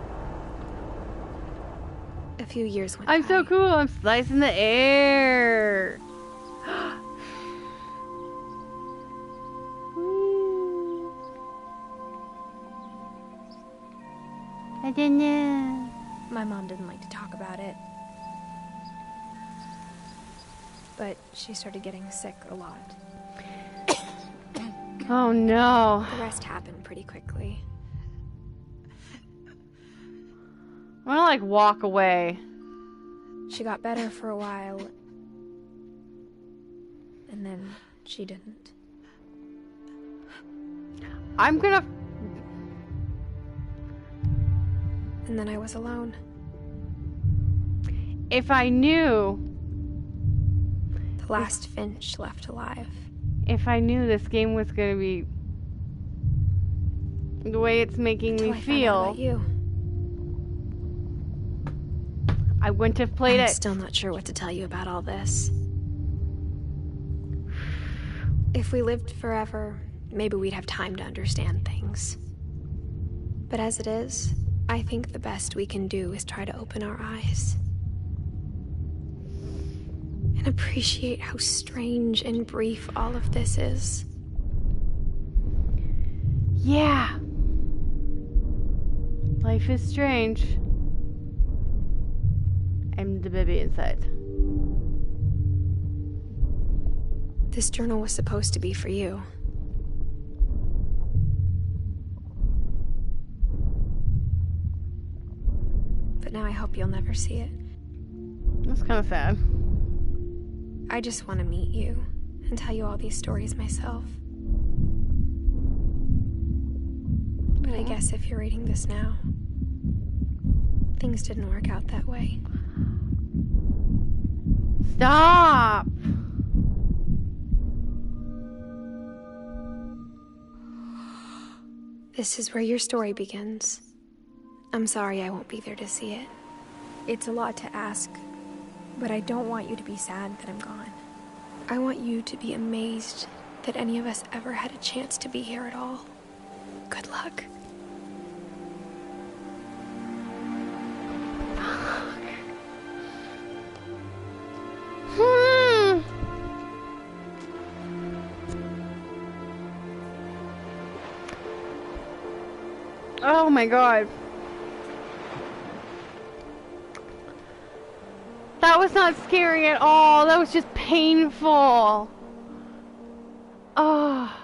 A few years went I'm by. so cool. I'm slicing the air. I don't know. My mom didn't like to talk about it. But she started getting sick a lot. Oh no. The rest happened pretty quickly. I wanna like walk away. She got better for a while. And then she didn't. I'm gonna... And then I was alone. If I knew... The last Finch left alive. If I knew this game was gonna be... the way it's making Until me I feel... found out about you. I wouldn't have played I'm it. still not sure what to tell you about all this. If we lived forever, maybe we'd have time to understand things. But as it is, I think the best we can do is try to open our eyes. And appreciate how strange and brief all of this is. Yeah. Life is strange. I'm the baby inside. This journal was supposed to be for you. But now I hope you'll never see it. That's kind of sad. I just want to meet you and tell you all these stories myself. But I guess if you're reading this now, things didn't work out that way. Stop! This is where your story begins. I'm sorry I won't be there to see it. It's a lot to ask, but I don't want you to be sad that I'm gone. I want you to be amazed that any of us ever had a chance to be here at all. Good luck. Oh my god. That was not scary at all. That was just painful. Oh.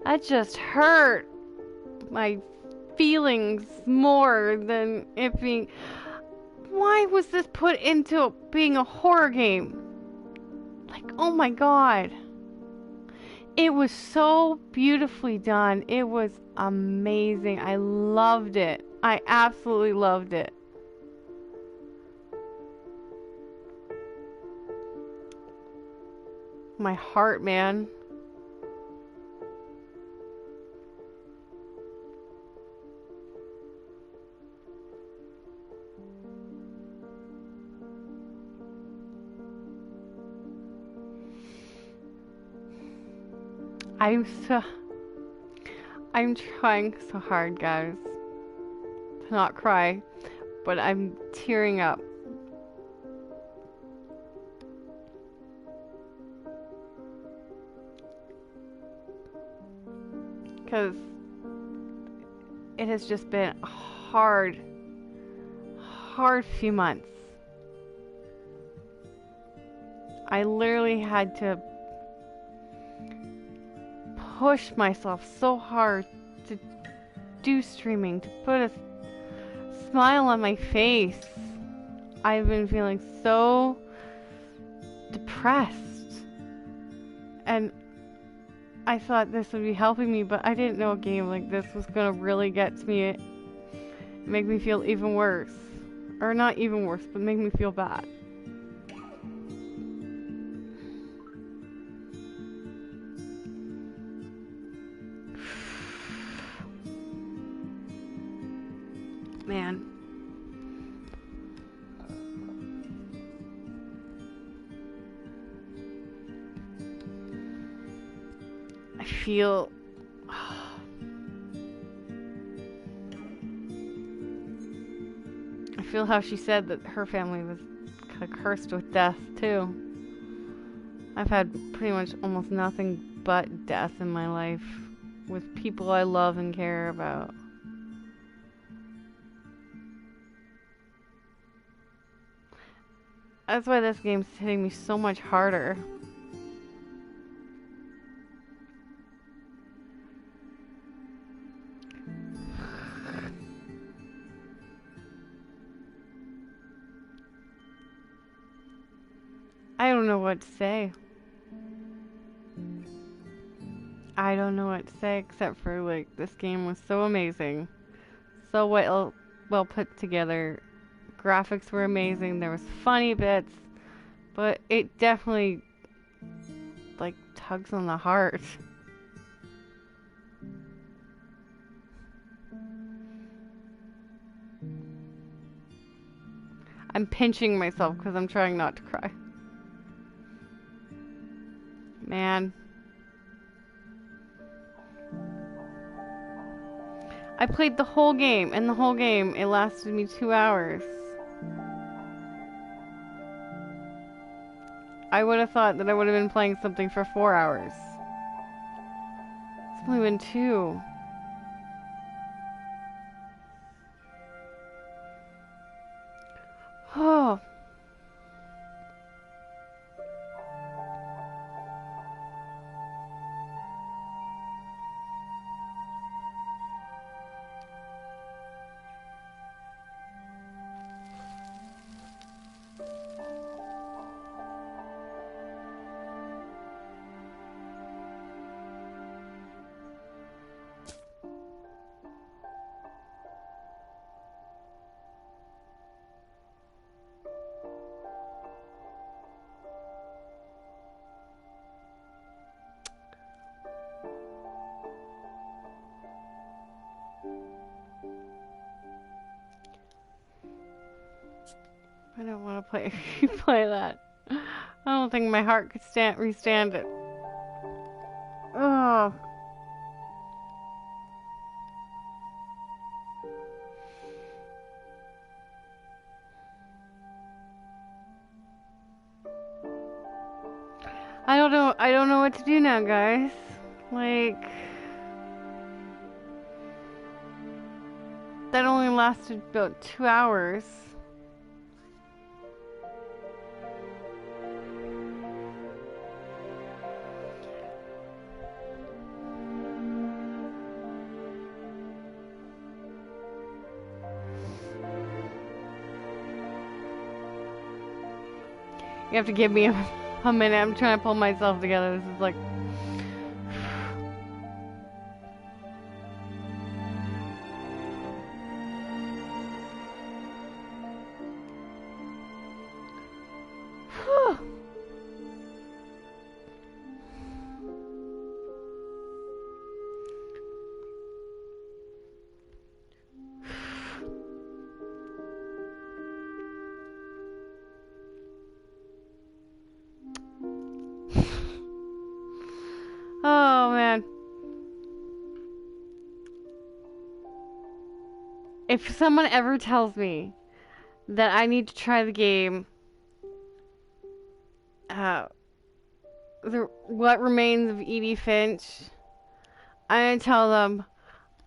That just hurt my feelings more than it being... Why was this put into being a horror game? Like, oh my god. It was so beautifully done. It was amazing. I loved it. I absolutely loved it. My heart, man. I'm trying so hard, guys, to not cry, but I'm tearing up. Because it has just been a hard few months. I literally had to push myself so hard to do streaming, to put a smile on my face. I've been feeling so depressed. And I thought this would be helping me, but I didn't know a game like this was gonna really get to me, make me feel even worse. Or not even worse, but make me feel bad. Man. I feel... I feel how she said that her family was cursed with death, too. I've had pretty much almost nothing but death in my life with people I love and care about. That's why this game's hitting me so much harder. I don't know what to say. I don't know what to say except for, like, this game was so amazing. So well put together. Graphics were amazing. There was funny bits. But it definitely, like, tugs on the heart. I'm pinching myself because I'm trying not to cry. Man. I played the whole game, and the whole game, it lasted me 2 hours. I would have thought that I would have been playing something for 4 hours. It's only been 2. Oh. I don't want to replay that. I don't think my heart could restand it. Oh. I don't know what to do now, guys. Like, that only lasted about 2 hours. You have to give me a minute. I'm trying to pull myself together. This is like... Oh, man. If someone ever tells me that I need to try the game, What Remains of Edith Finch, I'm gonna tell them,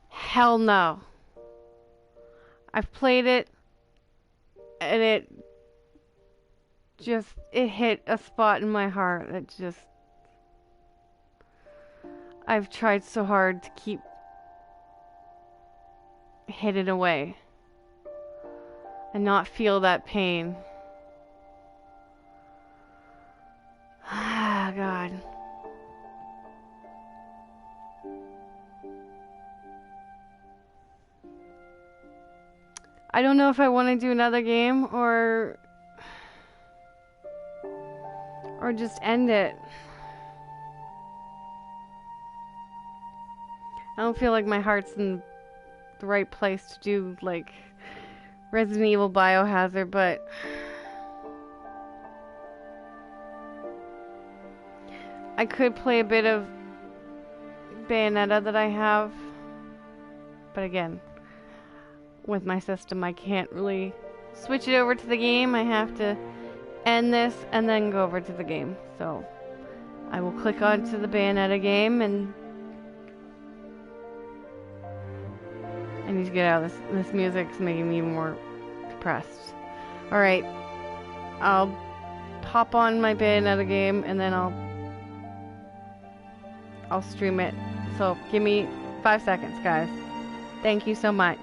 hell no. I've played it, and it hit a spot in my heart that just... I've tried so hard to keep hidden away and not feel that pain. I don't know if I want to do another game or just end it. I don't feel like my heart's in the right place to do, like, Resident Evil Biohazard, but I could play a bit of Bayonetta that I have, but again, with my system I can't really switch it over to the game. I have to end this and then go over to the game. So I will click onto the Bayonetta game, and I need to get out of this. This music's making me more depressed. Alright, I'll hop on my Bayonetta game and then I'll stream it. So give me 5 seconds, guys. Thank you so much.